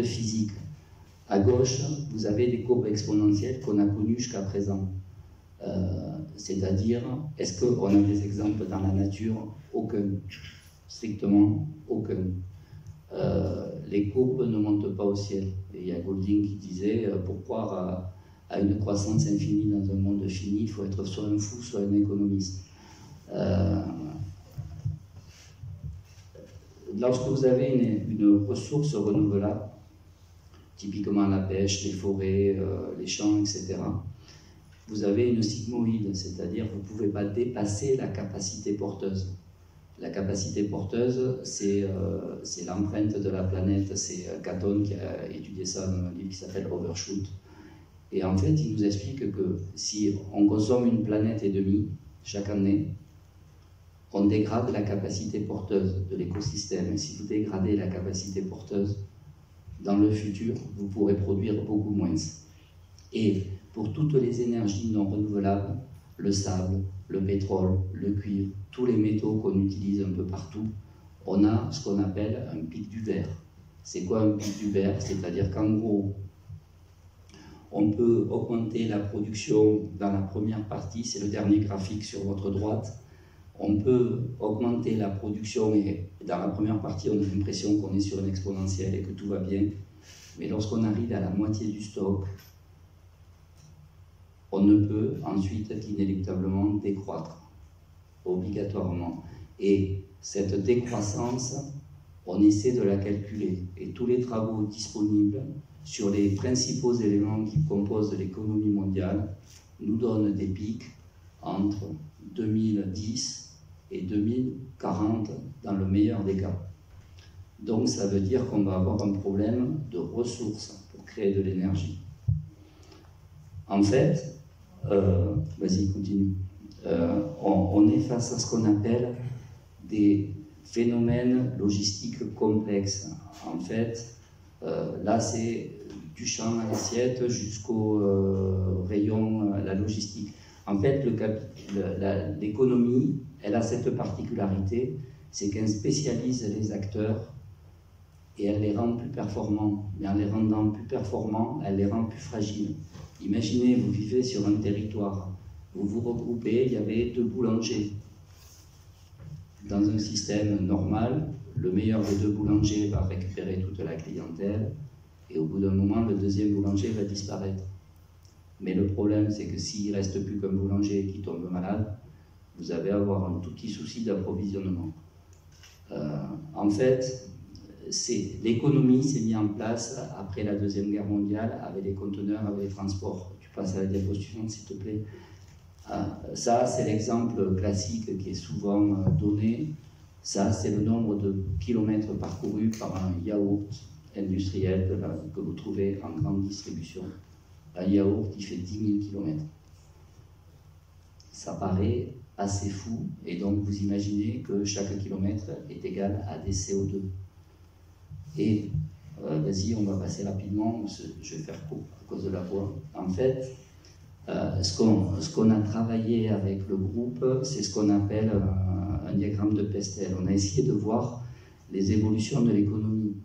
physique. À gauche, vous avez des courbes exponentielles qu'on a connues jusqu'à présent. C'est-à-dire, est-ce qu'on a des exemples dans la nature? Aucun. Strictement aucun. Les courbes ne montent pas au ciel. Et il y a Golding qui disait, pour croire à une croissance infinie dans un monde fini, il faut être soit un fou, soit un économiste. Lorsque vous avez une ressource renouvelable, typiquement la pêche, les forêts, les champs, etc., vous avez une sigmoïde, c'est-à-dire que vous ne pouvez pas dépasser la capacité porteuse. La capacité porteuse, c'est l'empreinte de la planète. C'est Catton qui a étudié ça dans un livre qui s'appelle Overshoot. Et en fait, il nous explique que si on consomme une planète et demie chaque année, on dégrade la capacité porteuse de l'écosystème. Et si vous dégradez la capacité porteuse, dans le futur, vous pourrez produire beaucoup moins. Et pour toutes les énergies non renouvelables, le sable, le pétrole, le cuivre, tous les métaux qu'on utilise un peu partout, on a ce qu'on appelle un pic du verre. C'est quoi un pic du verre? C'est-à-dire qu'en gros, on peut augmenter la production dans la première partie, c'est le dernier graphique sur votre droite. On peut augmenter la production et dans la première partie, on a l'impression qu'on est sur une exponentielle et que tout va bien. Mais lorsqu'on arrive à la moitié du stock, on ne peut ensuite qu'inéluctablement décroître, obligatoirement. Et cette décroissance, on essaie de la calculer. Et tous les travaux disponibles sur les principaux éléments qui composent l'économie mondiale nous donnent des pics entre 2010 et 2040 dans le meilleur des cas. Donc ça veut dire qu'on va avoir un problème de ressources pour créer de l'énergie. En fait, vas-y, continue. On est face à ce qu'on appelle des phénomènes logistiques complexes. En fait, là c'est du champ à l'assiette jusqu'au rayon, la logistique. En fait, l'économie, elle a cette particularité, c'est qu'elle spécialise les acteurs et elle les rend plus performants. Mais en les rendant plus performants, elle les rend plus fragiles. Imaginez, vous vivez sur un territoire, vous vous regroupez, il y avait 2 boulangers. Dans un système normal, le meilleur des 2 boulangers va récupérer toute la clientèle et au bout d'un moment, le deuxième boulanger va disparaître. Mais le problème, c'est que s'il ne reste plus qu'un boulanger qui tombe malade, vous allez avoir un tout petit souci d'approvisionnement. En fait, l'économie s'est mise en place après la Deuxième Guerre mondiale avec les conteneurs, avec les transports. Tu passes à la diapo suivante, s'il te plaît. Ça, c'est l'exemple classique qui est souvent donné. Ça, c'est le nombre de kilomètres parcourus par un yaourt industriel que vous trouvez en grande distribution. Un yaourt qui fait 10 000 km. Ça paraît assez fou, et donc vous imaginez que chaque kilomètre est égal à des CO2. Et, vas-y, on va passer rapidement, je vais faire court à cause de la voix. En fait, ce qu'on a travaillé avec le groupe, c'est ce qu'on appelle un diagramme de Pestel. On a essayé de voir les évolutions de l'économie.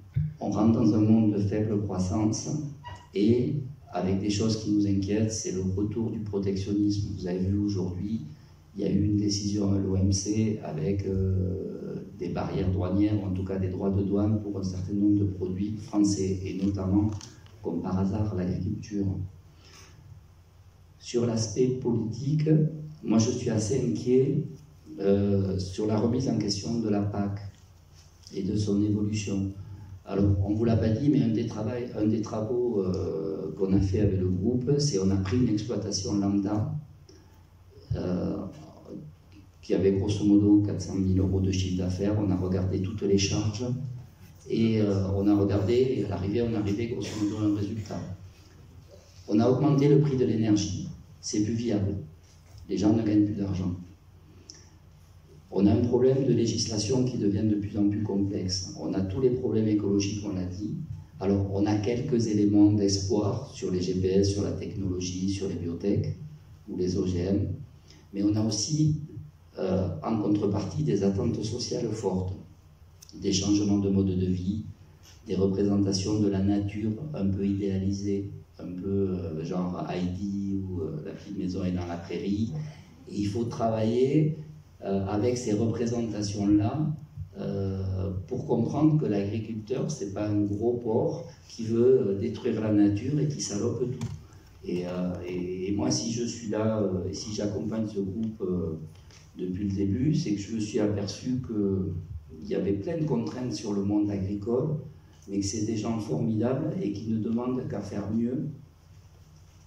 On rentre dans un monde de faible croissance, et avec des choses qui nous inquiètent, c'est le retour du protectionnisme. Vous avez vu aujourd'hui, il y a eu une décision à l'OMC avec des barrières douanières, ou en tout cas des droits de douane pour un certain nombre de produits français, et notamment, comme par hasard, l'agriculture. Sur l'aspect politique, moi je suis assez inquiet sur la remise en question de la PAC et de son évolution. Alors, on ne vous l'a pas dit, mais un des travaux qu'on a fait avec le groupe, c'est qu'on a pris une exploitation lambda qui avait grosso modo 400 000 € de chiffre d'affaires. On a regardé toutes les charges et on a regardé, et à l'arrivée, on arrivait grosso modo à un résultat. On a augmenté le prix de l'énergie, c'est plus viable. Les gens ne gagnent plus d'argent. On a un problème de législation qui devient de plus en plus complexe. On a tous les problèmes écologiques, on l'a dit. Alors, on a quelques éléments d'espoir sur les GPS, sur la technologie, sur les biotech ou les OGM. Mais on a aussi, en contrepartie, des attentes sociales fortes. Des changements de mode de vie, des représentations de la nature un peu idéalisées, un peu genre Heidi ou La petite maison est dans la prairie. Et il faut travailler avec ces représentations-là pour comprendre que l'agriculteur, c'est pas un gros porc qui veut détruire la nature et qui salope tout. Et moi, si je suis là, et si j'accompagne ce groupe depuis le début, c'est que je me suis aperçu qu'il y avait plein de contraintes sur le monde agricole, mais que c'est des gens formidables et qui ne demandent qu'à faire mieux.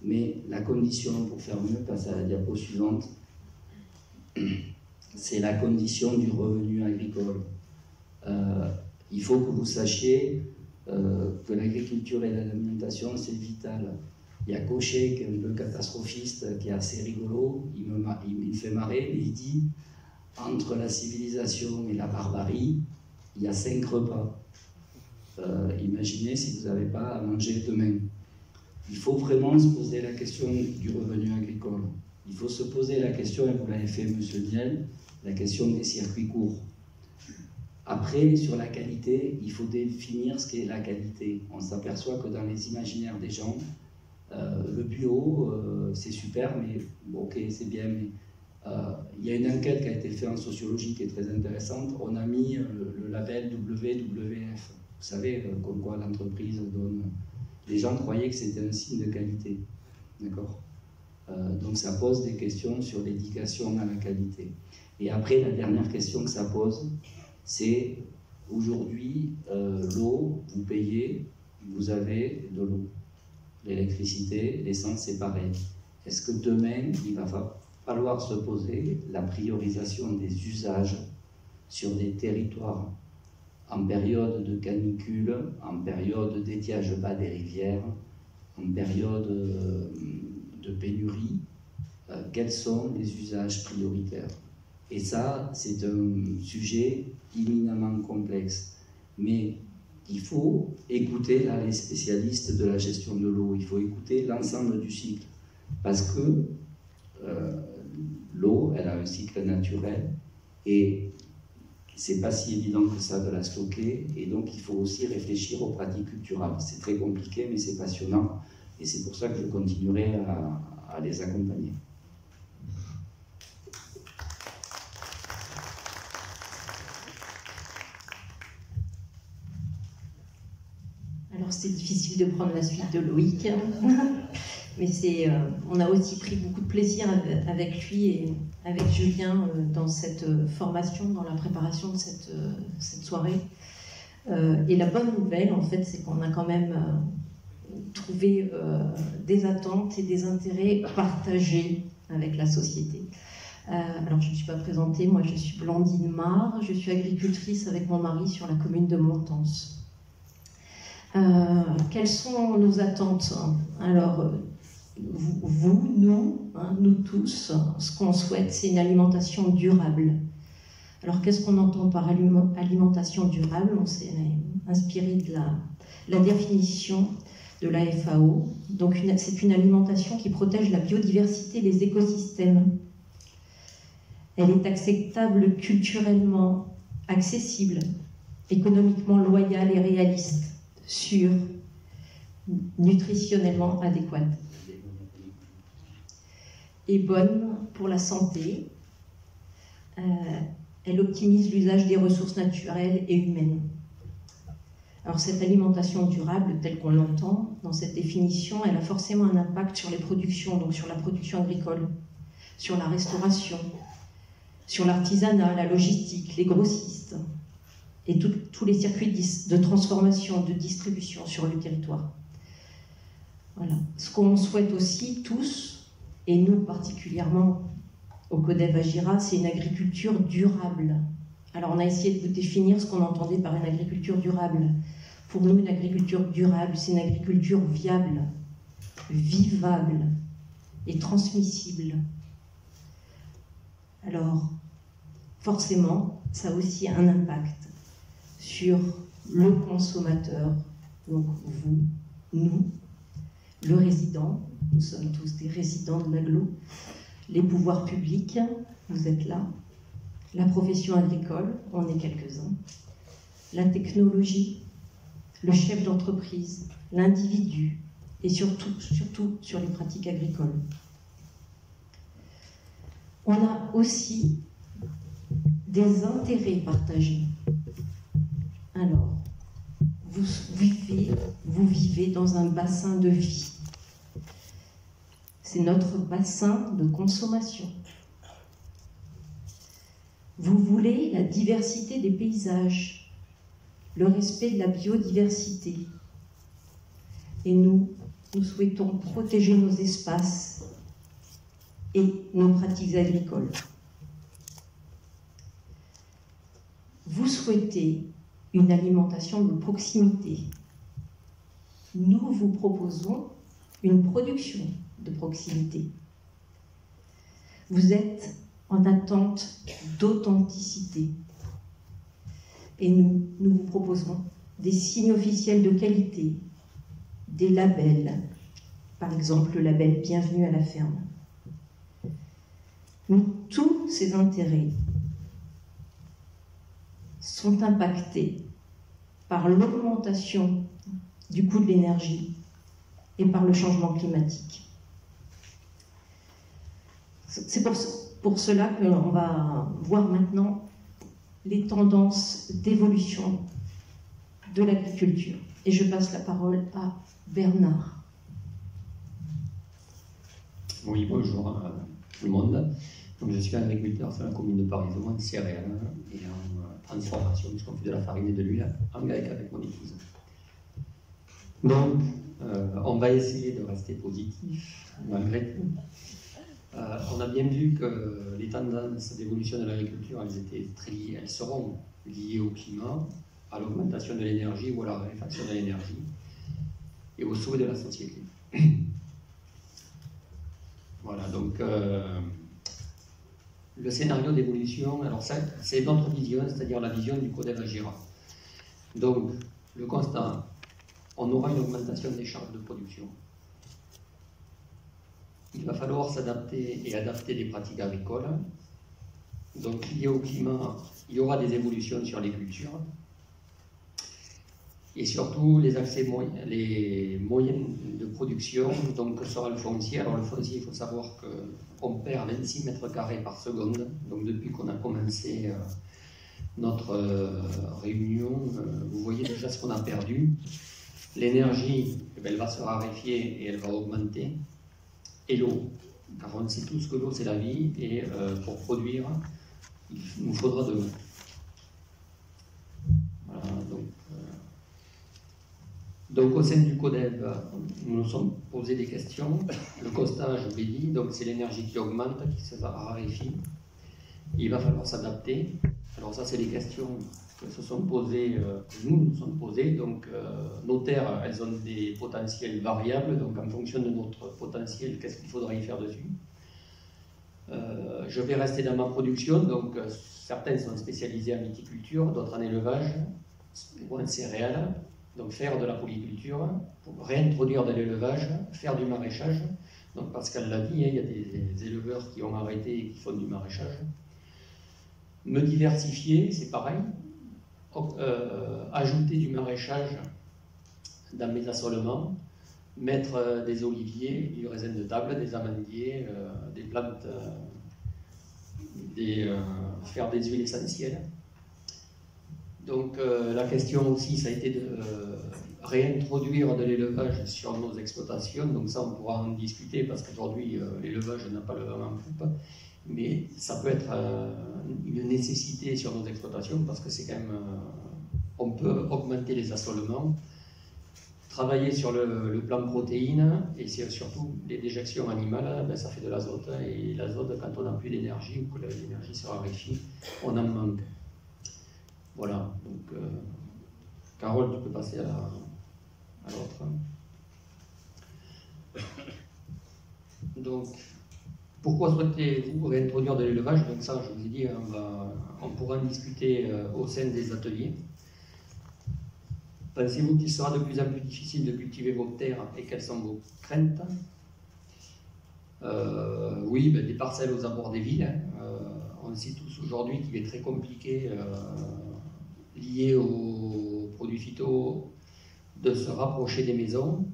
Mais la condition pour faire mieux, passe à la diapo suivante, c'est la condition du revenu agricole. Il faut que vous sachiez que l'agriculture et l'alimentation, c'est vital. Il y a Cochet, qui est un peu catastrophiste, qui est assez rigolo, il me fait marrer, mais il dit « Entre la civilisation et la barbarie, il y a 5 repas. Imaginez si vous n'avez pas à manger demain. » Il faut vraiment se poser la question du revenu agricole. Il faut se poser la question, et vous l'avez fait, Monsieur Niel, la question des circuits courts. Après, sur la qualité, il faut définir ce qu'est la qualité. On s'aperçoit que dans les imaginaires des gens, le bio, c'est super, mais bon, ok, c'est bien, mais il y a une enquête qui a été faite en sociologie qui est très intéressante. On a mis le label WWF. Vous savez, comme quoi l'entreprise donne... Les gens croyaient que c'était un signe de qualité. D'accord ? Donc ça pose des questions sur l'éducation à la qualité. Et après, la dernière question que ça pose, c'est aujourd'hui, l'eau, vous payez, vous avez de l'eau. L'électricité, l'essence, c'est pareil. Est-ce que demain, il va falloir se poser la priorisation des usages sur des territoires en période de canicule, en période d'étiage bas des rivières, en période de pénurie, quels sont les usages prioritaires? Et ça, c'est un sujet éminemment complexe. Mais il faut écouter là, les spécialistes de la gestion de l'eau, il faut écouter l'ensemble du cycle. Parce que l'eau, elle a un cycle naturel et c'est pas si évident que ça de la stocker, et donc il faut aussi réfléchir aux pratiques culturelles. C'est très compliqué, mais c'est passionnant, et c'est pour ça que je continuerai à les accompagner. Alors c'est difficile de prendre la suite de Loïc, mais on a aussi pris beaucoup de plaisir avec lui et avec Julien dans cette formation, dans la préparation de cette soirée. Et la bonne nouvelle, en fait, c'est qu'on a quand même trouvé des attentes et des intérêts partagés avec la société. Alors, je ne suis pas présentée, moi je suis Blandine Marre, je suis agricultrice avec mon mari sur la commune de Montense. Quelles sont nos attentes? Alors, vous, nous, nous tous, ce qu'on souhaite, c'est une alimentation durable. Alors, qu'est-ce qu'on entend par alimentation durable? On s'est inspiré de la définition de la FAO. Donc, c'est une alimentation qui protège la biodiversité des écosystèmes. Elle est acceptable culturellement, accessible, économiquement loyale et réaliste, sûre, nutritionnellement adéquate et bonne pour la santé. Elle optimise l'usage des ressources naturelles et humaines. Alors cette alimentation durable, telle qu'on l'entend dans cette définition, elle a forcément un impact sur les productions, donc sur la production agricole, sur la restauration, sur l'artisanat, la logistique, les grossistes et tous les circuits de transformation, de distribution sur le territoire. Voilà. Ce qu'on souhaite aussi tous, et nous particulièrement au CODEV Agira, c'est une agriculture durable. Alors on a essayé de vous définir ce qu'on entendait par une agriculture durable. Pour nous, une agriculture durable, c'est une agriculture viable, vivable et transmissible. Alors, forcément, ça a aussi un impact sur le consommateur, donc vous, nous, le résident, nous sommes tous des résidents de l'agglo, les pouvoirs publics, vous êtes là, la profession agricole, on est quelques-uns, la technologie, le chef d'entreprise, l'individu, et surtout sur les pratiques agricoles. On a aussi des intérêts partagés. Alors, vous vivez dans un bassin de vie. C'est notre bassin de consommation. Vous voulez la diversité des paysages, le respect de la biodiversité. Et nous souhaitons protéger nos espaces et nos pratiques agricoles. Vous souhaitez une alimentation de proximité. Nous vous proposons une production de proximité. Vous êtes en attente d'authenticité. Et nous vous proposons des signes officiels de qualité, des labels, par exemple le label Bienvenue à la ferme. Mais tous ces intérêts sont impactés par l'augmentation du coût de l'énergie et par le changement climatique. C'est pour cela qu'on va voir maintenant les tendances d'évolution de l'agriculture. Et je passe la parole à Bernard. Oui, bonjour à tout le monde. Donc, je suis agriculteur sur la commune de Paris-Mont de céréales et en transformation, puisqu'on fait de la farine et de l'huile en grec avec mon épouse. Donc, on va essayer de rester positif malgré tout. On a bien vu que les tendances d'évolution de l'agriculture, elles seront liées au climat, à l'augmentation de l'énergie ou à la raréfaction de l'énergie et au souhait de la société. Voilà, donc le scénario d'évolution, alors ça, c'est notre vision, c'est-à-dire la vision du CODEV Agira. Donc, le constat, on aura une augmentation des charges de production. Il va falloir s'adapter et adapter les pratiques agricoles. Donc, lié au climat, il y aura des évolutions sur les cultures. Et surtout, les moyens de production, donc que sera le foncier. Alors, le foncier, il faut savoir qu'on perd 26 mètres carrés par seconde. Donc, depuis qu'on a commencé notre réunion, vous voyez déjà ce qu'on a perdu. L'énergie, elle va se raréfier et elle va augmenter. Et l'eau, car on sait tous que l'eau c'est la vie, et pour produire, il nous faudra de l'eau. Voilà, donc au sein du CODEV, nous nous sommes posé des questions. Le constat, je vous l'ai dit, donc c'est l'énergie qui augmente, qui se raréfie. Il va falloir s'adapter. Alors ça, c'est les questions que se sont posées, que nous sommes posées. Donc nos terres, elles ont des potentiels variables. Donc en fonction de notre potentiel, qu'est-ce qu'il faudra y faire dessus? Je vais rester dans ma production. Donc certains sont spécialisés en viticulture, d'autres en élevage ou en céréales. Donc faire de la polyculture, pour réintroduire de l'élevage, faire du maraîchage. Donc Pascal l'a dit, il y a des éleveurs qui ont arrêté et qui font du maraîchage. Me diversifier, c'est pareil. Ajouter du maraîchage dans mes assolements. mettre des oliviers, du raisin de table, des amandiers, des plantes, faire des huiles essentielles. Donc la question aussi, ça a été de réintroduire de l'élevage sur nos exploitations. Donc ça, on pourra en discuter parce qu'aujourd'hui, l'élevage n'a pas le vent en poupe. Mais ça peut être une nécessité sur nos exploitations parce que c'est quand même... on peut augmenter les assolements, travailler sur le plan protéines et c'est surtout les déjections animales, ben, ça fait de l'azote. Et l'azote, quand on n'a plus d'énergie ou que l'énergie se raréfie, on en manque. Voilà, donc Carole, tu peux passer à l'autre. Donc, pourquoi souhaitez-vous réintroduire de l'élevage? Donc ça, je vous ai dit, on pourra en discuter au sein des ateliers. Pensez-vous qu'il sera de plus en plus difficile de cultiver vos terres et quelles sont vos craintes? Oui, ben, des parcelles aux abords des villes. On sait tous aujourd'hui qu'il est très compliqué, lié aux produits phyto, de se rapprocher des maisons.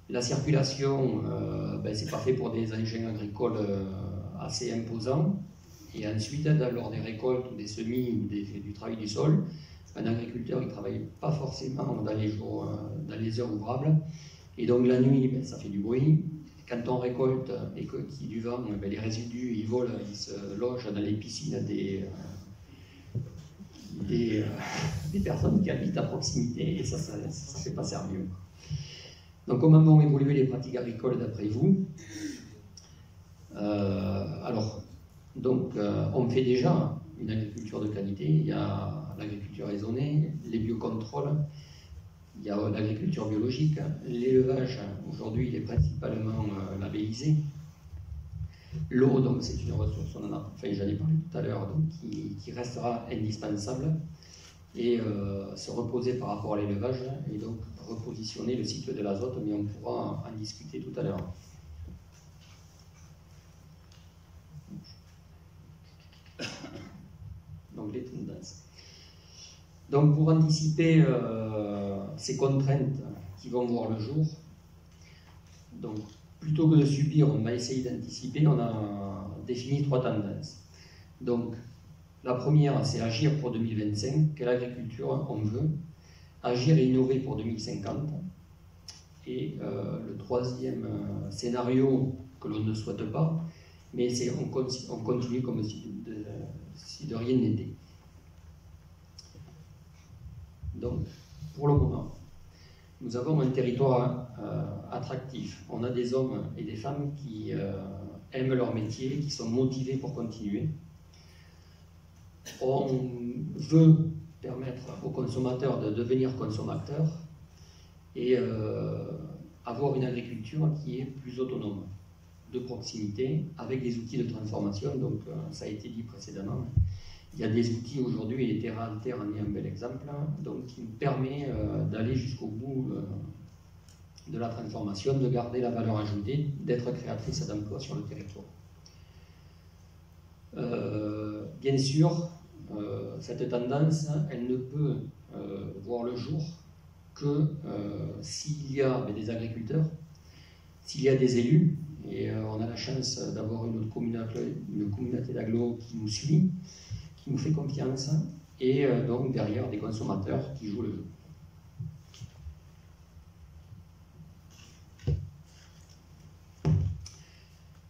La circulation, ben, c'est pas fait pour des engins agricoles assez imposants. Et ensuite, lors des récoltes ou des semis ou du travail du sol, un agriculteur, il ne travaille pas forcément dans les heures ouvrables. Et donc la nuit, ben, ça fait du bruit. Quand on récolte et qu'il y a du vent, ben, les résidus, ils volent, ils se logent dans les piscines des personnes qui habitent à proximité. Et ça ne fait pas sérieux. Donc comment vont évoluer les pratiques agricoles d'après vous? Alors, donc, on fait déjà une agriculture de qualité. Il y a l'agriculture raisonnée, les biocontrôles, il y a l'agriculture biologique. L'élevage, aujourd'hui, il est principalement labellisé. L'eau, donc, c'est une ressource, j'en ai parlé tout à l'heure, qui restera indispensable. Et se reposer par rapport à l'élevage, et donc repositionner le cycle de l'azote, mais on pourra en discuter tout à l'heure. Donc les tendances. Donc pour anticiper ces contraintes qui vont voir le jour, donc plutôt que de subir, on va essayer d'anticiper. On a défini 3 tendances. Donc la première, c'est agir pour 2025. Quelle agriculture on veut? Agir et innover pour 2050. Et le troisième scénario que l'on ne souhaite pas, mais c'est on continue comme si de rien n'était. Donc, pour le moment, nous avons un territoire attractif. On a des hommes et des femmes qui aiment leur métier, qui sont motivés pour continuer. On veut permettre aux consommateurs de devenir consommateurs et avoir une agriculture qui est plus autonome, de proximité, avec des outils de transformation. Donc, ça a été dit précédemment. Il y a des outils aujourd'hui, et Terra Alter en est un bel exemple, donc, qui nous permet d'aller jusqu'au bout de la transformation, de garder la valeur ajoutée, d'être créatrice d'emplois sur le territoire. Bien sûr, cette tendance, elle ne peut voir le jour que s'il y a des agriculteurs, s'il y a des élus, et on a la chance d'avoir une communauté d'agglo qui nous suit, qui nous fait confiance, et donc derrière des consommateurs qui jouent le jeu.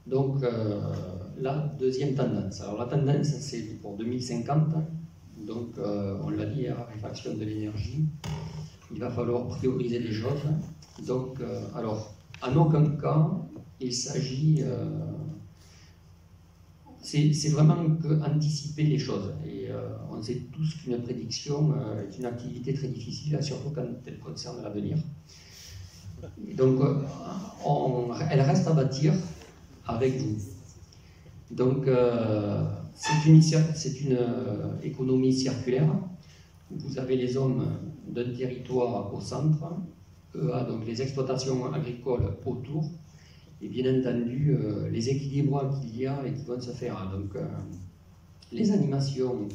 Donc, la deuxième tendance. Alors, la tendance, c'est pour 2050. Donc, on l'a dit, raréfaction de l'énergie. Il va falloir prioriser des choses. Donc, alors, en aucun cas, il s'agit... c'est vraiment anticiper les choses. Et on sait tous qu'une prédiction est une activité très difficile, surtout quand elle concerne l'avenir. Donc, elle reste à bâtir avec vous. Donc, c'est une économie circulaire. Vous avez les hommes d'un territoire au centre, donc les exploitations agricoles autour, et bien entendu les équilibres qu'il y a et qui vont se faire. Donc, les animations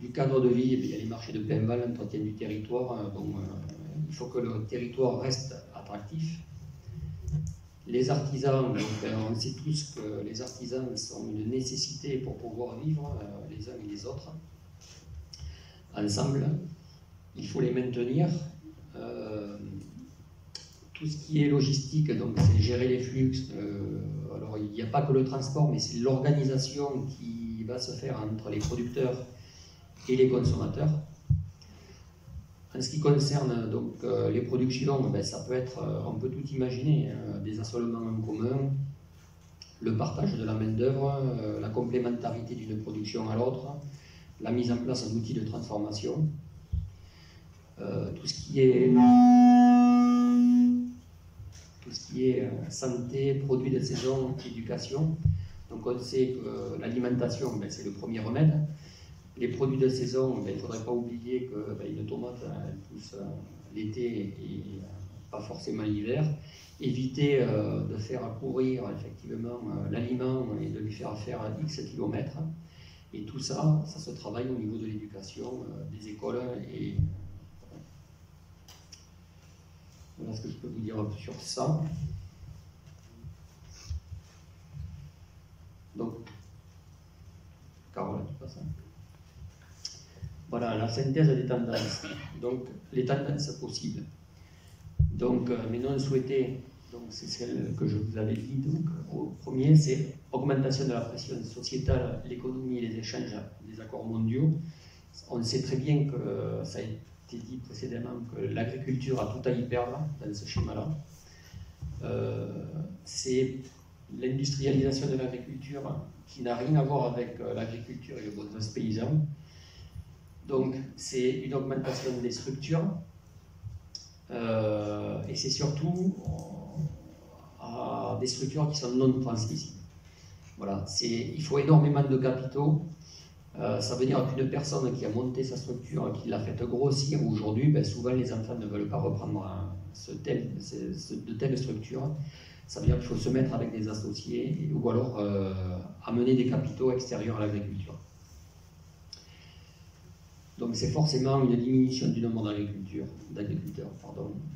du cadre de vie, il y a les marchés de Paimbal, l'entretien du territoire. Bon, il faut que le territoire reste attractif. Les artisans, donc, on sait tous que les artisans sont une nécessité pour pouvoir vivre les uns et les autres ensemble. Il faut les maintenir. Tout ce qui est logistique, donc c'est gérer les flux. Alors il n'y a pas que le transport, mais c'est l'organisation qui va se faire entre les producteurs et les consommateurs. En ce qui concerne donc, les productions, ben, ça peut être, on peut tout imaginer, des assolements en commun, le partage de la main-d'œuvre, la complémentarité d'une production à l'autre, la mise en place d'outils de transformation, tout ce qui est santé, produits de saison, éducation. Donc on sait que l'alimentation, ben, c'est le premier remède. Les produits de saison, ben, il ne faudrait pas oublier qu'une tomate, elle pousse l'été et pas forcément l'hiver. Éviter de faire courir effectivement l'aliment et de lui faire faire X kilomètres. Et tout ça, ça se travaille au niveau de l'éducation, des écoles. Et voilà ce que je peux vous dire sur ça. Donc, Carole, tu passes. Voilà, la synthèse des tendances. Donc, les tendances possibles. Donc, mes non souhaitées, donc c'est celle que je vous avais dit. Donc, au premier, c'est augmentation de la pression sociétale, l'économie et les échanges des accords mondiaux. On sait très bien que ça a été dit précédemment que l'agriculture a tout à y perdre dans ce schéma-là. C'est l'industrialisation de l'agriculture qui n'a rien à voir avec l'agriculture et le bon sens paysan. Donc, c'est une augmentation des structures et c'est surtout à des structures qui sont non transmissibles. Voilà, il faut énormément de capitaux. Ça veut dire qu'une personne qui a monté sa structure, qui l'a fait grossir aujourd'hui, ben souvent les enfants ne veulent pas reprendre de telles structures. Ça veut dire qu'il faut se mettre avec des associés ou alors amener des capitaux extérieurs à l'agriculture. Donc c'est forcément une diminution du nombre d'agriculteurs,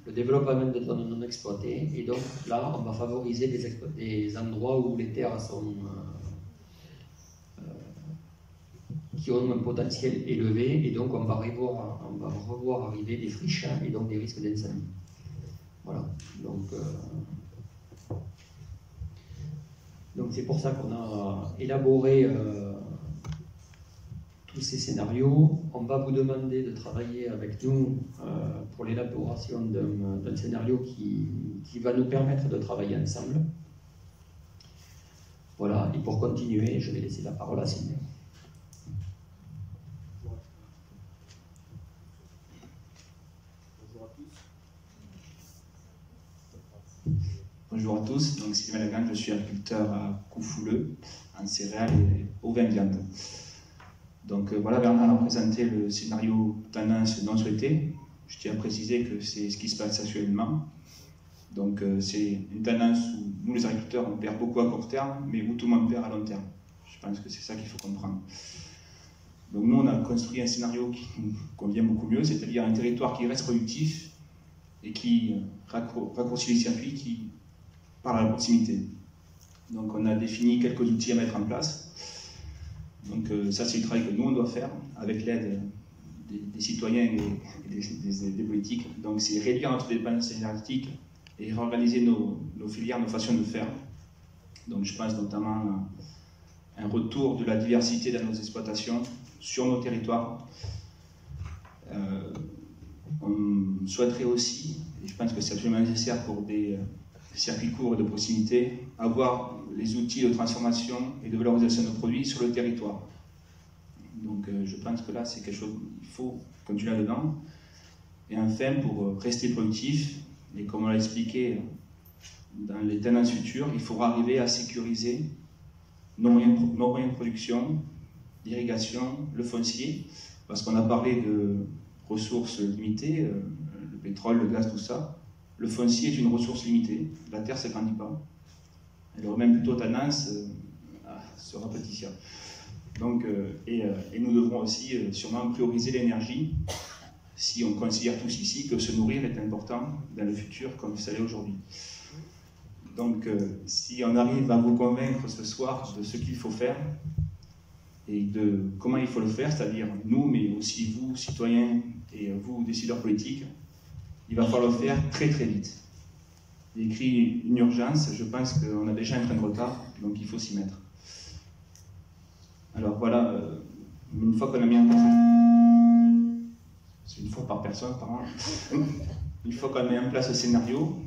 le développement de zones non exploitées, et donc là on va favoriser des endroits où les terres sont, qui ont un potentiel élevé, et donc on va revoir arriver des friches et donc des risques d'incendie. Voilà, donc c'est pour ça qu'on a élaboré tous ces scénarios. On va vous demander de travailler avec nous pour l'élaboration d'un scénario qui va nous permettre de travailler ensemble. Voilà, et pour continuer, je vais laisser la parole à Sylvain. Bonjour à tous, donc Sylvain Lagan, je suis agriculteur à Coufouleux, en céréales et ovins-viande. Donc voilà, Bernard a présenté le scénario tendance non souhaitée. Je tiens à préciser que c'est ce qui se passe actuellement. Donc c'est une tendance où nous les agriculteurs on perd beaucoup à court terme, mais où tout le monde perd à long terme. Je pense que c'est ça qu'il faut comprendre. Donc nous on a construit un scénario qui nous convient beaucoup mieux, c'est-à-dire un territoire qui reste productif et qui raccourcit les circuits qui par la proximité. Donc on a défini quelques outils à mettre en place. Donc ça c'est le travail que nous on doit faire avec l'aide des citoyens et des politiques. Donc c'est réduire notre dépendance énergétique et réorganiser nos filières, nos façons de faire. Donc je pense notamment à un retour de la diversité dans nos exploitations sur nos territoires. On souhaiterait aussi, et je pense que c'est absolument nécessaire pour des circuits courts et de proximité, avoir les outils de transformation et de valorisation de produits sur le territoire. Donc je pense que là c'est quelque chose, il faut continuer là-dedans. Et enfin, pour rester productif, et comme on l'a expliqué dans les tendances futures, il faudra arriver à sécuriser nos moyens de production, l'irrigation, le foncier, parce qu'on a parlé de ressources limitées, le pétrole, le gaz, tout ça. Le foncier est une ressource limitée, la terre ne s'agrandit pas. Elle aurait même plutôt tendance à se rapetisser. Donc, et nous devrons aussi sûrement prioriser l'énergie si on considère tous ici que se nourrir est important dans le futur comme ça l'est aujourd'hui. Donc, si on arrive à vous convaincre ce soir de ce qu'il faut faire et de comment il faut le faire, c'est-à-dire nous, mais aussi vous, citoyens, et vous, décideurs politiques, il va falloir le faire très très vite. Il écrit une urgence, je pense qu'on a déjà un train de retard, donc il faut s'y mettre. Alors voilà, une fois qu'on a mis en place... C'est une fois par personne, par an. Une fois qu'on a mis en place ce scénario,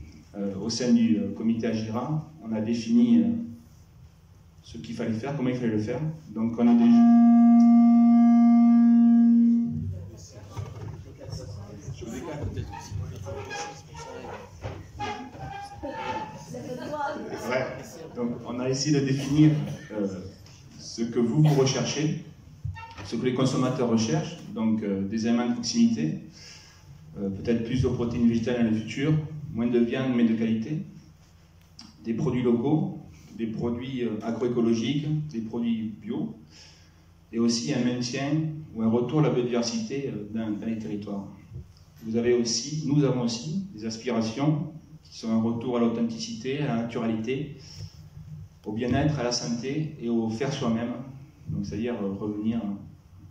au sein du comité Agira, on a défini ce qu'il fallait faire, comment il fallait le faire. Donc on a déjà... Ouais. Donc on a essayé de définir ce que vous recherchez, ce que les consommateurs recherchent, donc des éléments de proximité, peut-être plus de protéines végétales dans le futur, moins de viande mais de qualité, des produits locaux, des produits agroécologiques, des produits bio, et aussi un maintien ou un retour à la biodiversité dans les territoires. Nous avons aussi des aspirations qui sont un retour à l'authenticité, à la naturalité, au bien-être, à la santé et au faire soi-même, donc c'est-à-dire revenir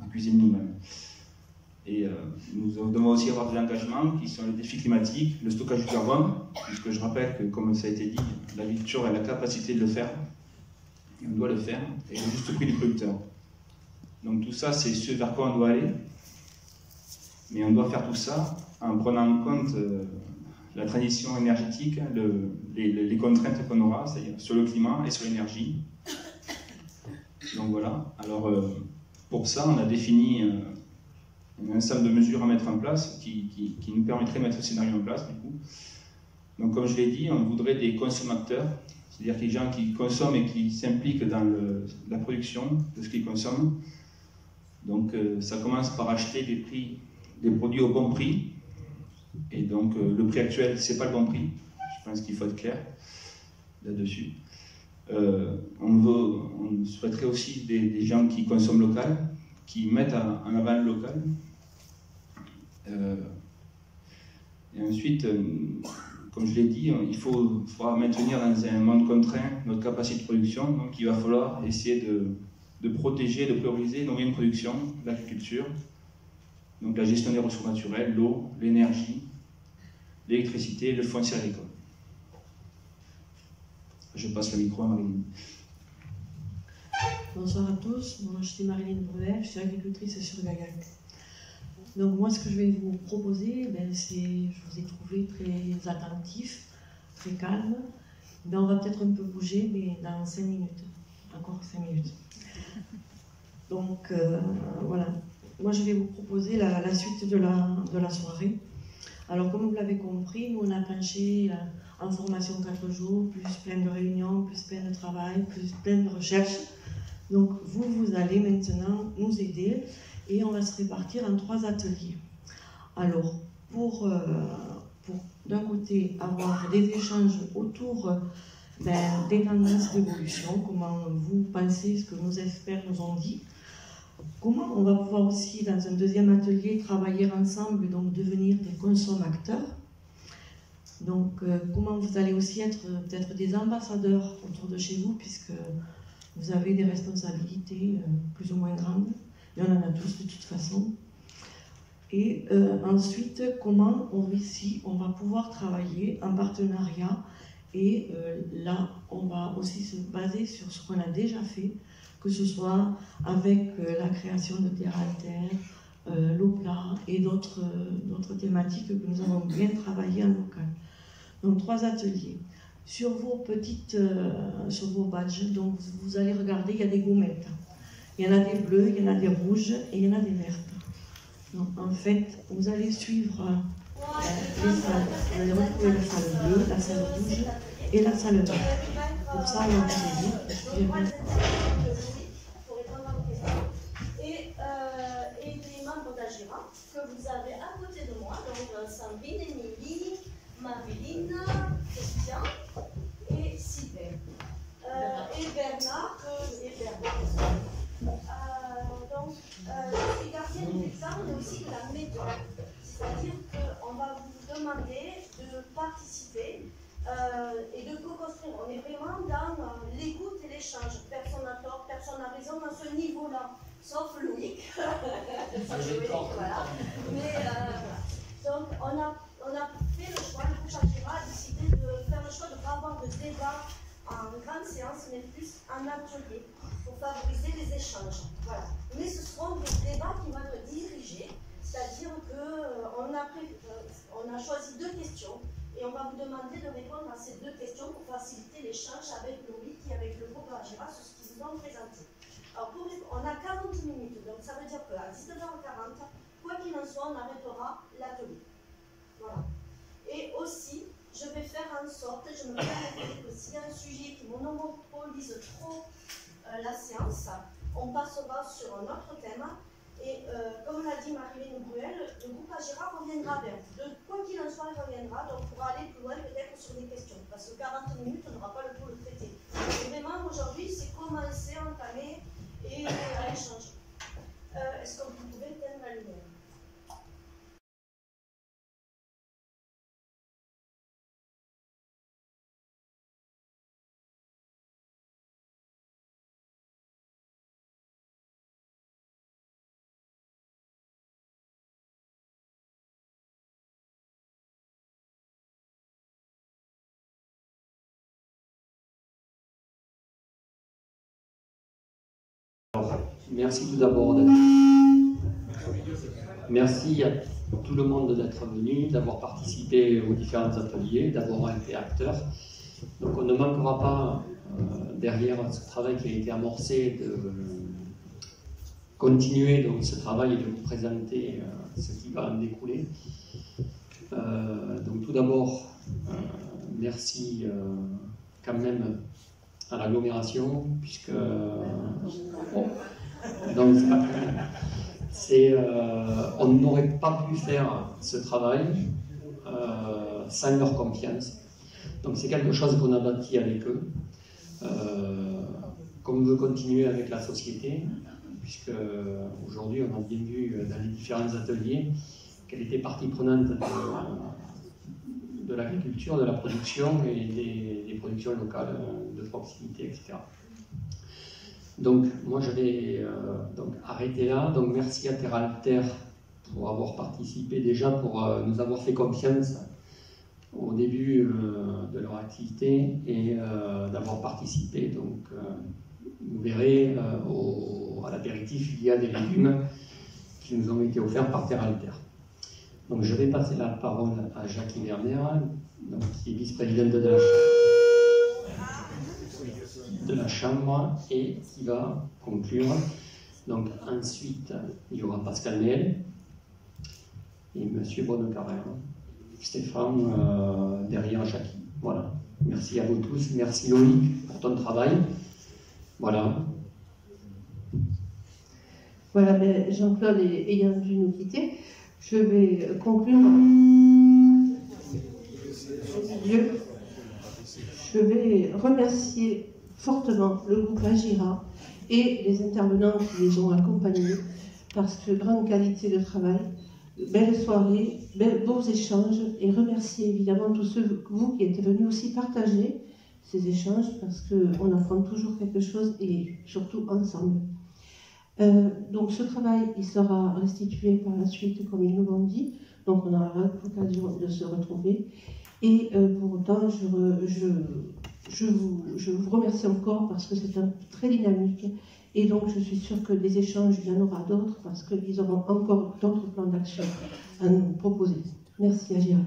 à cuisiner nous-mêmes. Et nous devons aussi avoir des engagements qui sont les défis climatiques, le stockage du carbone, puisque je rappelle que, comme ça a été dit, l'agriculture a la capacité de le faire, et on doit le faire, et le juste prix du producteur. Donc tout ça, c'est ce vers quoi on doit aller, mais on doit faire tout ça en prenant en compte la transition énergétique, les contraintes qu'on aura, c'est-à-dire sur le climat et sur l'énergie. Donc voilà, alors pour ça, on a défini un ensemble de mesures à mettre en place qui nous permettraient de mettre ce scénario en place, du coup. Donc comme je l'ai dit, on voudrait des consommateurs, c'est-à-dire des gens qui consomment et qui s'impliquent dans la production de ce qu'ils consomment. Donc ça commence par acheter des produits au bon prix, et donc le prix actuel, c'est pas le bon prix, je pense qu'il faut être clair là-dessus. On souhaiterait aussi des gens qui consomment local, qui mettent en avant le local. Et ensuite, comme je l'ai dit, il faudra maintenir dans un monde contraint notre capacité de production, donc il va falloir essayer de protéger, de prioriser nos moyens de production, l'agriculture, donc la gestion des ressources naturelles, l'eau, l'énergie, l'électricité, le foncier agricole. Je passe le micro à Marilyn. Bonsoir à tous, moi je suis Marilyn Brevet, je suis agricultrice sur Gagac. Donc moi ce que je vais vous proposer, c'est, je vous ai trouvé très attentif, très calme. On va peut-être un peu bouger, mais dans 5 minutes, encore 5 minutes. Donc voilà, moi je vais vous proposer la suite de la soirée. Alors comme vous l'avez compris, nous on a penché en formation 4 jours, plus plein de réunions, plus plein de travail, plus plein de recherches. Donc vous allez maintenant nous aider et on va se répartir en 3 ateliers. Alors pour d'un côté avoir des échanges autour des tendances d'évolution, comment vous pensez ce que nos experts nous ont dit, comment on va pouvoir aussi dans un deuxième atelier travailler ensemble, donc devenir des consommateurs. Donc comment vous allez aussi être peut-être des ambassadeurs autour de chez vous, puisque vous avez des responsabilités plus ou moins grandes, et on en a tous de toute façon. Et ensuite, comment on va pouvoir travailler en partenariat, et là, on va aussi se baser sur ce qu'on a déjà fait, que ce soit avec la création de terre à terre, l'OPLA et d'autres thématiques que nous avons bien travaillé en local. Donc 3 ateliers. Sur vos badges, donc vous allez regarder, il y a des gommettes. Il y en a des bleues, il y en a des rouges et il y en a des vertes. Donc en fait, vous allez suivre les salles. Vous allez retrouver la salle bleue, la salle rouge et la salle verte. Pour ça, on va vous aider. Et des membres d'Agira que vous avez à côté de moi, donc Sandrine, Émilie, Marilyn, Christian et Sylvain. Et Bernard. Donc, je suis gardienne des examens, mais aussi de la méthode. demandé de participer et de co-construire. On est vraiment dans l'écoute et l'échange. Personne n'a tort, personne n'a raison à ce niveau-là, sauf Loïc. Voilà. Mais donc on a fait le choix, le groupe Agira a décidé de faire le choix de ne pas avoir de débat en grande séance, mais plus en atelier pour favoriser les échanges. Voilà. Mais ce seront des débats qui vont être dirigés, c'est-à-dire qu'on a choisi 2 questions et on va vous demander de répondre à ces 2 questions pour faciliter l'échange avec Loïc et avec le groupe Agira sur ce qu'ils vous ont présenté. Alors on a 40 minutes, donc ça veut dire qu'à 19h40, quoi qu'il en soit, on arrêtera l'atelier. Voilà. Et aussi, je vais faire en sorte, je me permets que s'il y a un sujet qui monopolise trop la séance, on passera sur un autre thème. Et comme l'a dit Marie-Hélène Bruel, le groupe Agira reviendra vers vous. Quoi qu'il en soit, il reviendra, donc pour aller plus loin peut-être sur des questions. Parce que 40 minutes, on n'aura pas le temps de le traiter. Et vraiment, aujourd'hui, c'est commencer, entamer et à échanger. Est-ce que vous pouvez éteindre la lumière? Merci tout d'abord. Merci à tout le monde d'être venu, d'avoir participé aux différents ateliers, d'avoir été acteur. Donc on ne manquera pas, derrière ce travail qui a été amorcé, de continuer donc, ce travail et de vous présenter ce qui va en découler. Donc tout d'abord, merci quand même à l'agglomération, puisque donc, on n'aurait pas pu faire ce travail sans leur confiance. Donc c'est quelque chose qu'on a bâti avec eux, qu'on veut continuer avec la société, puisque aujourd'hui on a bien vu dans les différents ateliers qu'elle était partie prenante de l'agriculture, de la production et des productions locales de proximité, etc. Donc moi je vais donc arrêter là. Donc merci à Terra Alter pour avoir participé déjà, pour nous avoir fait confiance au début de leur activité et d'avoir participé. Donc vous verrez à l'apéritif il y a des légumes qui nous ont été offerts par Terra Alter. Donc je vais passer la parole à Jackie Werner, donc, qui est vice-présidente de la Chambre et qui va conclure. Donc ensuite, il y aura Pascal Miel et M. Bonnecarrère, Stéphane derrière Jackie. Voilà. Merci à vous tous. Merci Loïc pour ton travail. Voilà. Voilà, ben Jean-Claude ayant dû nous quitter, je vais conclure. Je vais remercier fortement le groupe Agira et les intervenants qui les ont accompagnés, parce que grande qualité de travail, belle soirée, beaux échanges, et remercier évidemment tous ceux, vous qui êtes venus aussi partager ces échanges, parce qu'on apprend toujours quelque chose et surtout ensemble. Donc ce travail, il sera restitué par la suite, comme ils nous l'ont dit, donc on aura l'occasion de se retrouver. Et pour autant, je vous remercie encore parce que c'est très dynamique. Et donc, je suis sûre que des échanges, il y en aura d'autres parce qu'ils auront encore d'autres plans d'action à nous proposer. Merci, Agira.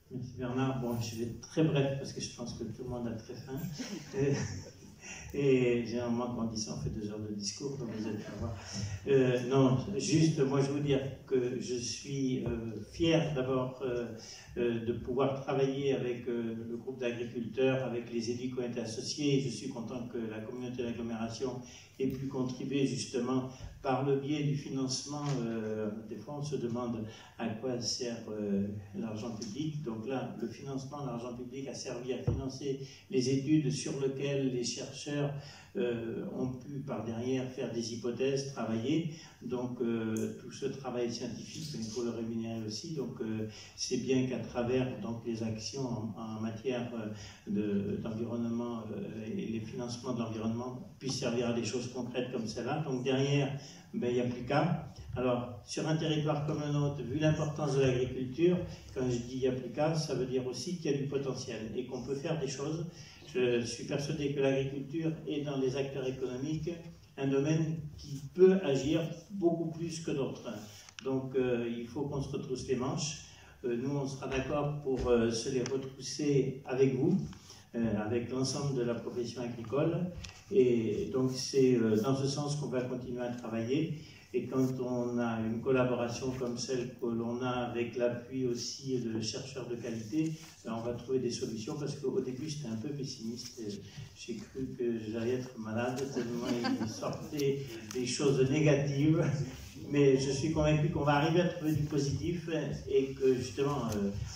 Merci Bernard. Bon, je vais être très bref parce que je pense que tout le monde a très faim. Et généralement, quand on dit ça, on fait 2 heures de discours, donc vous allez voir. Non, juste, moi, je veux dire que je suis fier d'abord de pouvoir travailler avec le groupe d'agriculteurs, avec les élus qui ont été associés. Je suis content que la communauté d'agglomération ait pu contribuer justement par le biais du financement. Des fois, on se demande à quoi sert l'argent public. Donc là, le financement de l'argent public a servi à financer les études sur lesquelles les chercheurs chercheurs ont pu par derrière faire des hypothèses, travailler. Donc tout ce travail scientifique, il faut le rémunérer aussi. Donc c'est bien qu'à travers donc, les actions en matière d'environnement et les financements de l'environnement puissent servir à des choses concrètes comme celle-là. Donc derrière, ben, il n'y a plus qu'à. Alors sur un territoire comme le nôtre, vu l'importance de l'agriculture, quand je dis il n'y a plus qu'à, ça veut dire aussi qu'il y a du potentiel et qu'on peut faire des choses. Je suis persuadé que l'agriculture est dans les acteurs économiques un domaine qui peut agir beaucoup plus que d'autres. Donc il faut qu'on se retrousse les manches. Nous, on sera d'accord pour se les retrousser avec vous, avec l'ensemble de la profession agricole. Et donc c'est dans ce sens qu'on va continuer à travailler. Et quand on a une collaboration comme celle que l'on a avec l'appui aussi de chercheurs de qualité, on va trouver des solutions parce qu'au début j'étais un peu pessimiste. J'ai cru que j'allais être malade tellement il sortait des choses négatives. Mais je suis convaincu qu'on va arriver à trouver du positif et que justement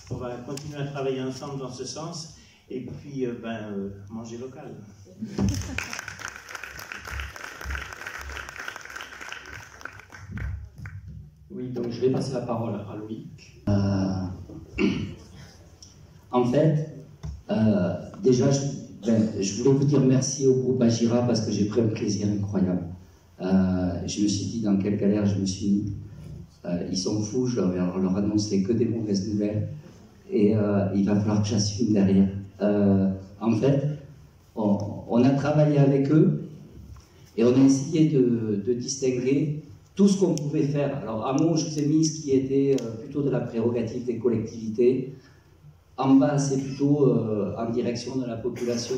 on va continuer à travailler ensemble dans ce sens et puis manger local. Oui, donc je vais passer la parole à Loïc. En fait, déjà, je voulais vous dire merci au groupe Agira parce que j'ai pris un plaisir incroyable. Je me suis dit dans quelle galère je me suis mis. Ils sont fous, je leur annonçais que des mauvaises nouvelles et il va falloir que j'assume derrière. En fait, on a travaillé avec eux et on a essayé de distinguer tout ce qu'on pouvait faire. Alors, en haut, je vous ai mis ce qui était plutôt de la prérogative des collectivités. En bas, c'est plutôt en direction de la population.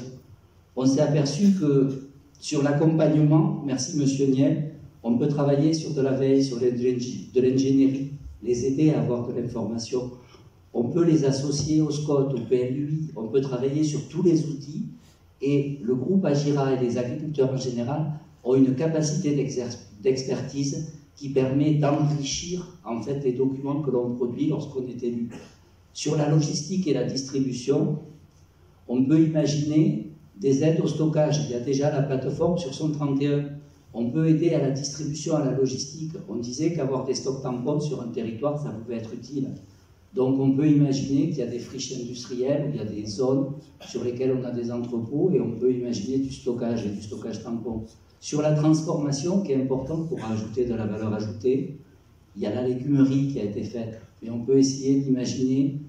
On s'est aperçu que sur l'accompagnement, merci Monsieur Niel, on peut travailler sur de la veille, sur de l'ingénierie, les aider à avoir de l'information. On peut les associer au SCOT, au PLUI, on peut travailler sur tous les outils. Et le groupe Agira et les agriculteurs en général ont une capacité d'expertise qui permet d'enrichir en fait les documents que l'on produit lorsqu'on est élu. Sur la logistique et la distribution, on peut imaginer des aides au stockage. Il y a déjà la plateforme sur son 31. On peut aider à la distribution, à la logistique. On disait qu'avoir des stocks tampons sur un territoire, ça pouvait être utile. Donc on peut imaginer qu'il y a des friches industrielles, il y a des zones sur lesquelles on a des entrepôts et on peut imaginer du stockage et du stockage tampon. Sur la transformation, qui est importante pour ajouter de la valeur ajoutée, il y a la légumerie qui a été faite. Mais on peut essayer d'imaginer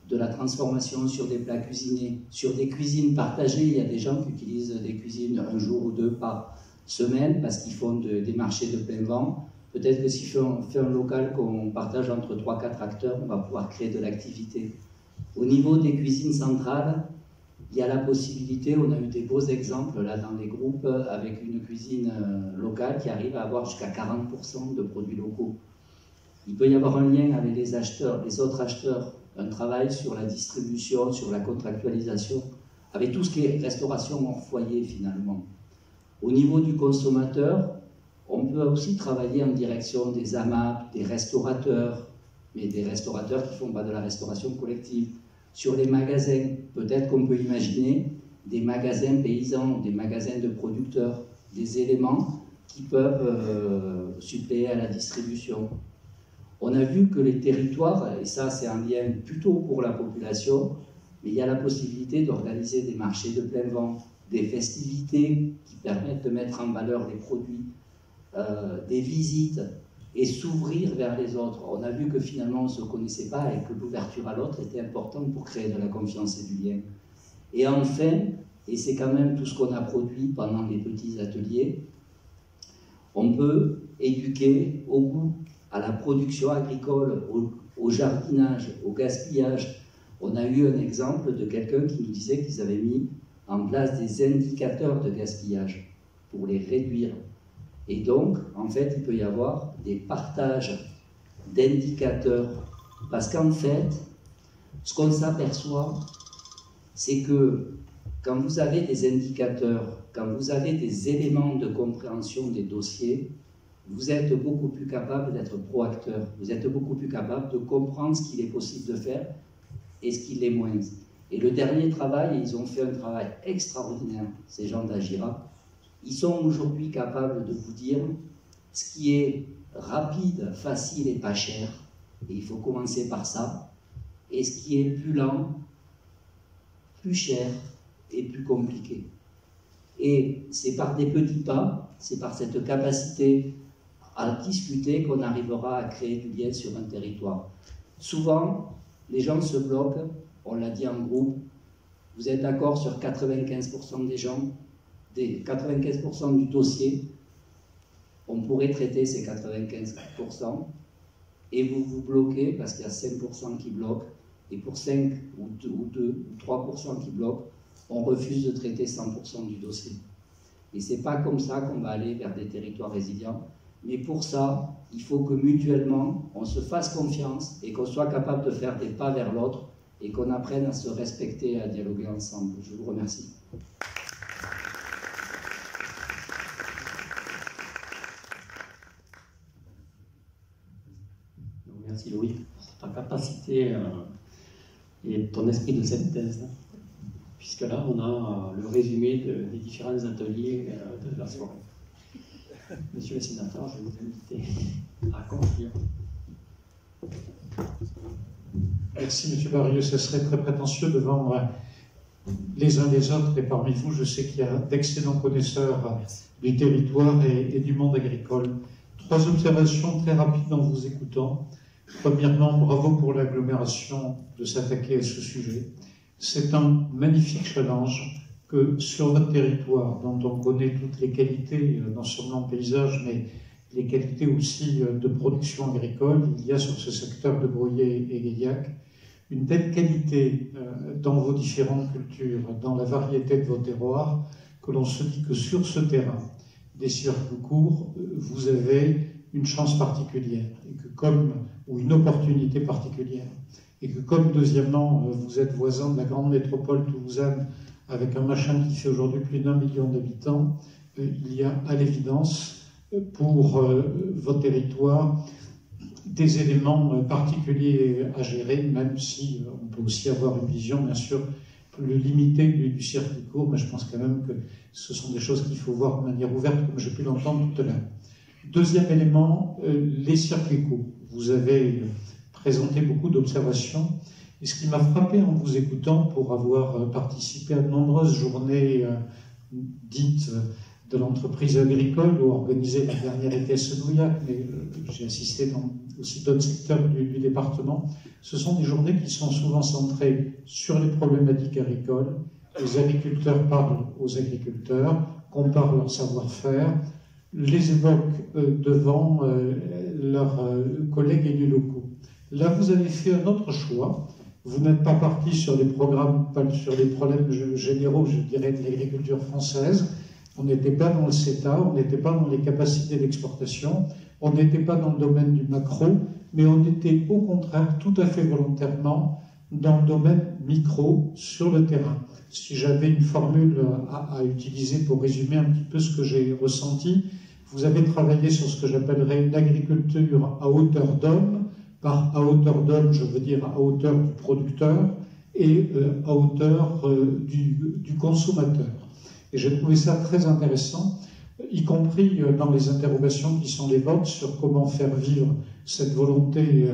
de la transformation sur des plats cuisinés, sur des cuisines partagées. Il y a des gens qui utilisent des cuisines un jour ou deux par semaine parce qu'ils font des marchés de plein vent. Peut-être que si on fait un local qu'on partage entre 3-4 acteurs, on va pouvoir créer de l'activité. Au niveau des cuisines centrales, il y a la possibilité, on a eu des beaux exemples là dans les groupes, avec une cuisine locale qui arrive à avoir jusqu'à 40% de produits locaux. Il peut y avoir un lien avec les acheteurs, les autres acheteurs, un travail sur la distribution, sur la contractualisation, avec tout ce qui est restauration hors foyer finalement. Au niveau du consommateur, on peut aussi travailler en direction des AMAP, des restaurateurs, mais des restaurateurs qui ne font pas de la restauration collective. Sur les magasins, peut-être qu'on peut imaginer des magasins paysans, des magasins de producteurs, des éléments qui peuvent suppléer à la distribution. On a vu que les territoires, et ça c'est un lien plutôt pour la population, mais il y a la possibilité d'organiser des marchés de plein vent, des festivités qui permettent de mettre en valeur les produits, des visites et s'ouvrir vers les autres. On a vu que finalement on ne se connaissait pas et que l'ouverture à l'autre était importante pour créer de la confiance et du lien. Et enfin, et c'est quand même tout ce qu'on a produit pendant les petits ateliers, on peut éduquer au goût, à la production agricole, au jardinage, au gaspillage. On a eu un exemple de quelqu'un qui nous disait qu'ils avaient mis en place des indicateurs de gaspillage pour les réduire. Et donc, en fait, il peut y avoir des partages d'indicateurs. Parce qu'en fait, ce qu'on s'aperçoit, c'est que quand vous avez des indicateurs, quand vous avez des éléments de compréhension des dossiers, vous êtes beaucoup plus capable d'être proacteur. Vous êtes beaucoup plus capable de comprendre ce qu'il est possible de faire et ce qu'il l'est moins. Et le dernier travail, ils ont fait un travail extraordinaire, ces gens d'Agira, ils sont aujourd'hui capables de vous dire ce qui est rapide, facile et pas cher, et il faut commencer par ça, et ce qui est plus lent, plus cher et plus compliqué. Et c'est par des petits pas, c'est par cette capacité à discuter qu'on arrivera à créer du lien sur un territoire. Souvent, les gens se bloquent, on l'a dit en groupe, vous êtes d'accord sur 95% des gens, 95% du dossier, on pourrait traiter ces 95%, et vous vous bloquez parce qu'il y a 5% qui bloquent, et pour 5 ou 2 ou 3% qui bloquent, on refuse de traiter 100% du dossier. Et c'est pas comme ça qu'on va aller vers des territoires résilients. Mais pour ça, il faut que mutuellement, on se fasse confiance et qu'on soit capable de faire des pas vers l'autre et qu'on apprenne à se respecter et à dialoguer ensemble. Je vous remercie. Merci Loïc pour ta capacité et ton esprit de synthèse. Puisque là, on a le résumé des différents ateliers de la soirée. Monsieur le sénateur, je vais vous inviter à conclure. Merci, Monsieur Barrieux. Ce serait très prétentieux devant les uns les autres, et parmi vous, je sais qu'il y a d'excellents connaisseurs du territoire et du monde agricole. 3 observations très rapides en vous écoutant. Premièrement, bravo pour l'agglomération de s'attaquer à ce sujet. C'est un magnifique challenge que sur notre territoire, dont on connaît toutes les qualités, non seulement paysage, mais les qualités aussi de production agricole, il y a sur ce secteur de Bruyères et Gaillac une telle qualité dans vos différentes cultures, dans la variété de vos terroirs, que l'on se dit que sur ce terrain des circuits courts, vous avez une chance particulière, et que ou une opportunité particulière. Et que comme, deuxièmement, vous êtes voisin de la grande métropole toulousaine, avec un machin qui fait aujourd'hui plus d'1 million d'habitants, il y a à l'évidence, pour votre territoire, des éléments particuliers à gérer, même si on peut aussi avoir une vision, bien sûr, plus limitée du circuit court, mais je pense quand même que ce sont des choses qu'il faut voir de manière ouverte, comme j'ai pu l'entendre tout à l'heure. Deuxième élément, les circuits courts. Vous avez présenté beaucoup d'observations, et ce qui m'a frappé en vous écoutant, pour avoir participé à de nombreuses journées dites de l'entreprise agricole, ou organisé la dernière était à Senouillac, mais j'ai assisté dans aussi d'autres secteurs du département, ce sont des journées qui sont souvent centrées sur les problématiques agricoles. Les agriculteurs parlent aux agriculteurs, comparent leur savoir-faire, les évoquent devant leurs collègues élus locaux. Là, vous avez fait un autre choix. Vous n'êtes pas parti sur les programmes, pas sur les problèmes généraux, je dirais, de l'agriculture française. On n'était pas dans le CETA, on n'était pas dans les capacités d'exportation, on n'était pas dans le domaine du macro, mais on était au contraire tout à fait volontairement dans le domaine micro, sur le terrain. Si j'avais une formule à utiliser pour résumer un petit peu ce que j'ai ressenti, vous avez travaillé sur ce que j'appellerais une agriculture à hauteur d'homme. Par à hauteur d'homme, je veux dire à hauteur du producteur et à hauteur du consommateur. Et j'ai trouvé ça très intéressant, y compris dans les interrogations qui sont les vôtres sur comment faire vivre cette volonté.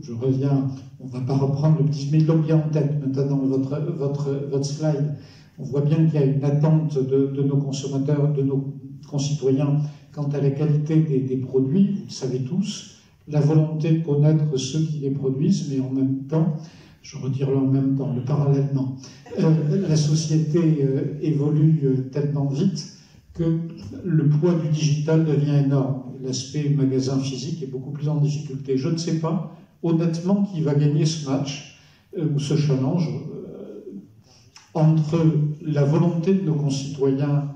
Je reviens, on ne va pas reprendre le petit, mais l'ont bien en tête maintenant votre slide. On voit bien qu'il y a une attente de nos consommateurs, de nos concitoyens quant à la qualité des produits, vous le savez tous, la volonté de connaître ceux qui les produisent, mais en même temps, je retire le en même temps, le parallèlement, la société évolue tellement vite que le poids du digital devient énorme. L'aspect magasin physique est beaucoup plus en difficulté. Je ne sais pas, honnêtement, qui va gagner ce match, ou ce challenge, entre la volonté de nos concitoyens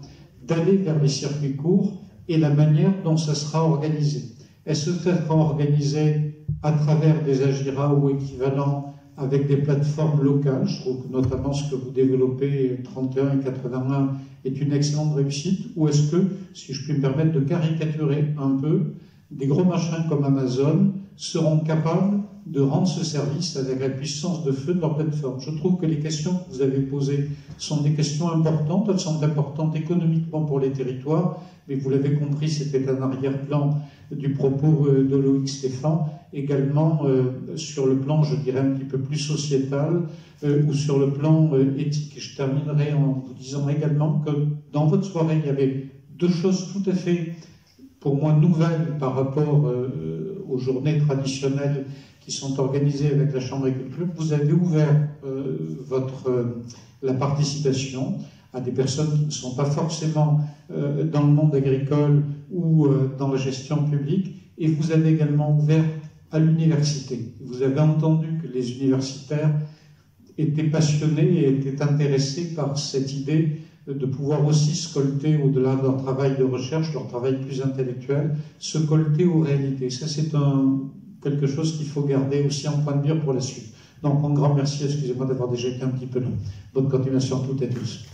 d'aller vers les circuits courts et la manière dont ça sera organisé. Est-ce que ça sera organisé à travers des Agira ou équivalents avec des plateformes locales? Je trouve que notamment ce que vous développez, 31 et 81, est une excellente réussite. Ou est-ce que, si je puis me permettre de caricaturer un peu, des gros machins comme Amazon seront capables de rendre ce service avec la puissance de feu de leur plateforme. Je trouve que les questions que vous avez posées sont des questions importantes. Elles sont importantes économiquement pour les territoires, mais vous l'avez compris, c'était un arrière-plan du propos de Loïc Stéphane, également sur le plan, je dirais, un petit peu plus sociétal ou sur le plan éthique. Et je terminerai en vous disant également que dans votre soirée, il y avait deux choses tout à fait, pour moi, nouvelles par rapport aux journées traditionnelles qui sont organisées avec la Chambre Agriculture. Vous avez ouvert la participation à des personnes qui ne sont pas forcément dans le monde agricole ou dans la gestion publique, et vous avez également ouvert à l'université. Vous avez entendu que les universitaires étaient passionnés et étaient intéressés par cette idée de pouvoir aussi se colter au-delà de leur travail de recherche, leur travail plus intellectuel, se colter aux réalités. Ça, c'est quelque chose qu'il faut garder aussi en point de mire pour la suite. Donc, un grand merci, excusez-moi d'avoir déjà été un petit peu long. Bonne continuation à toutes et tous.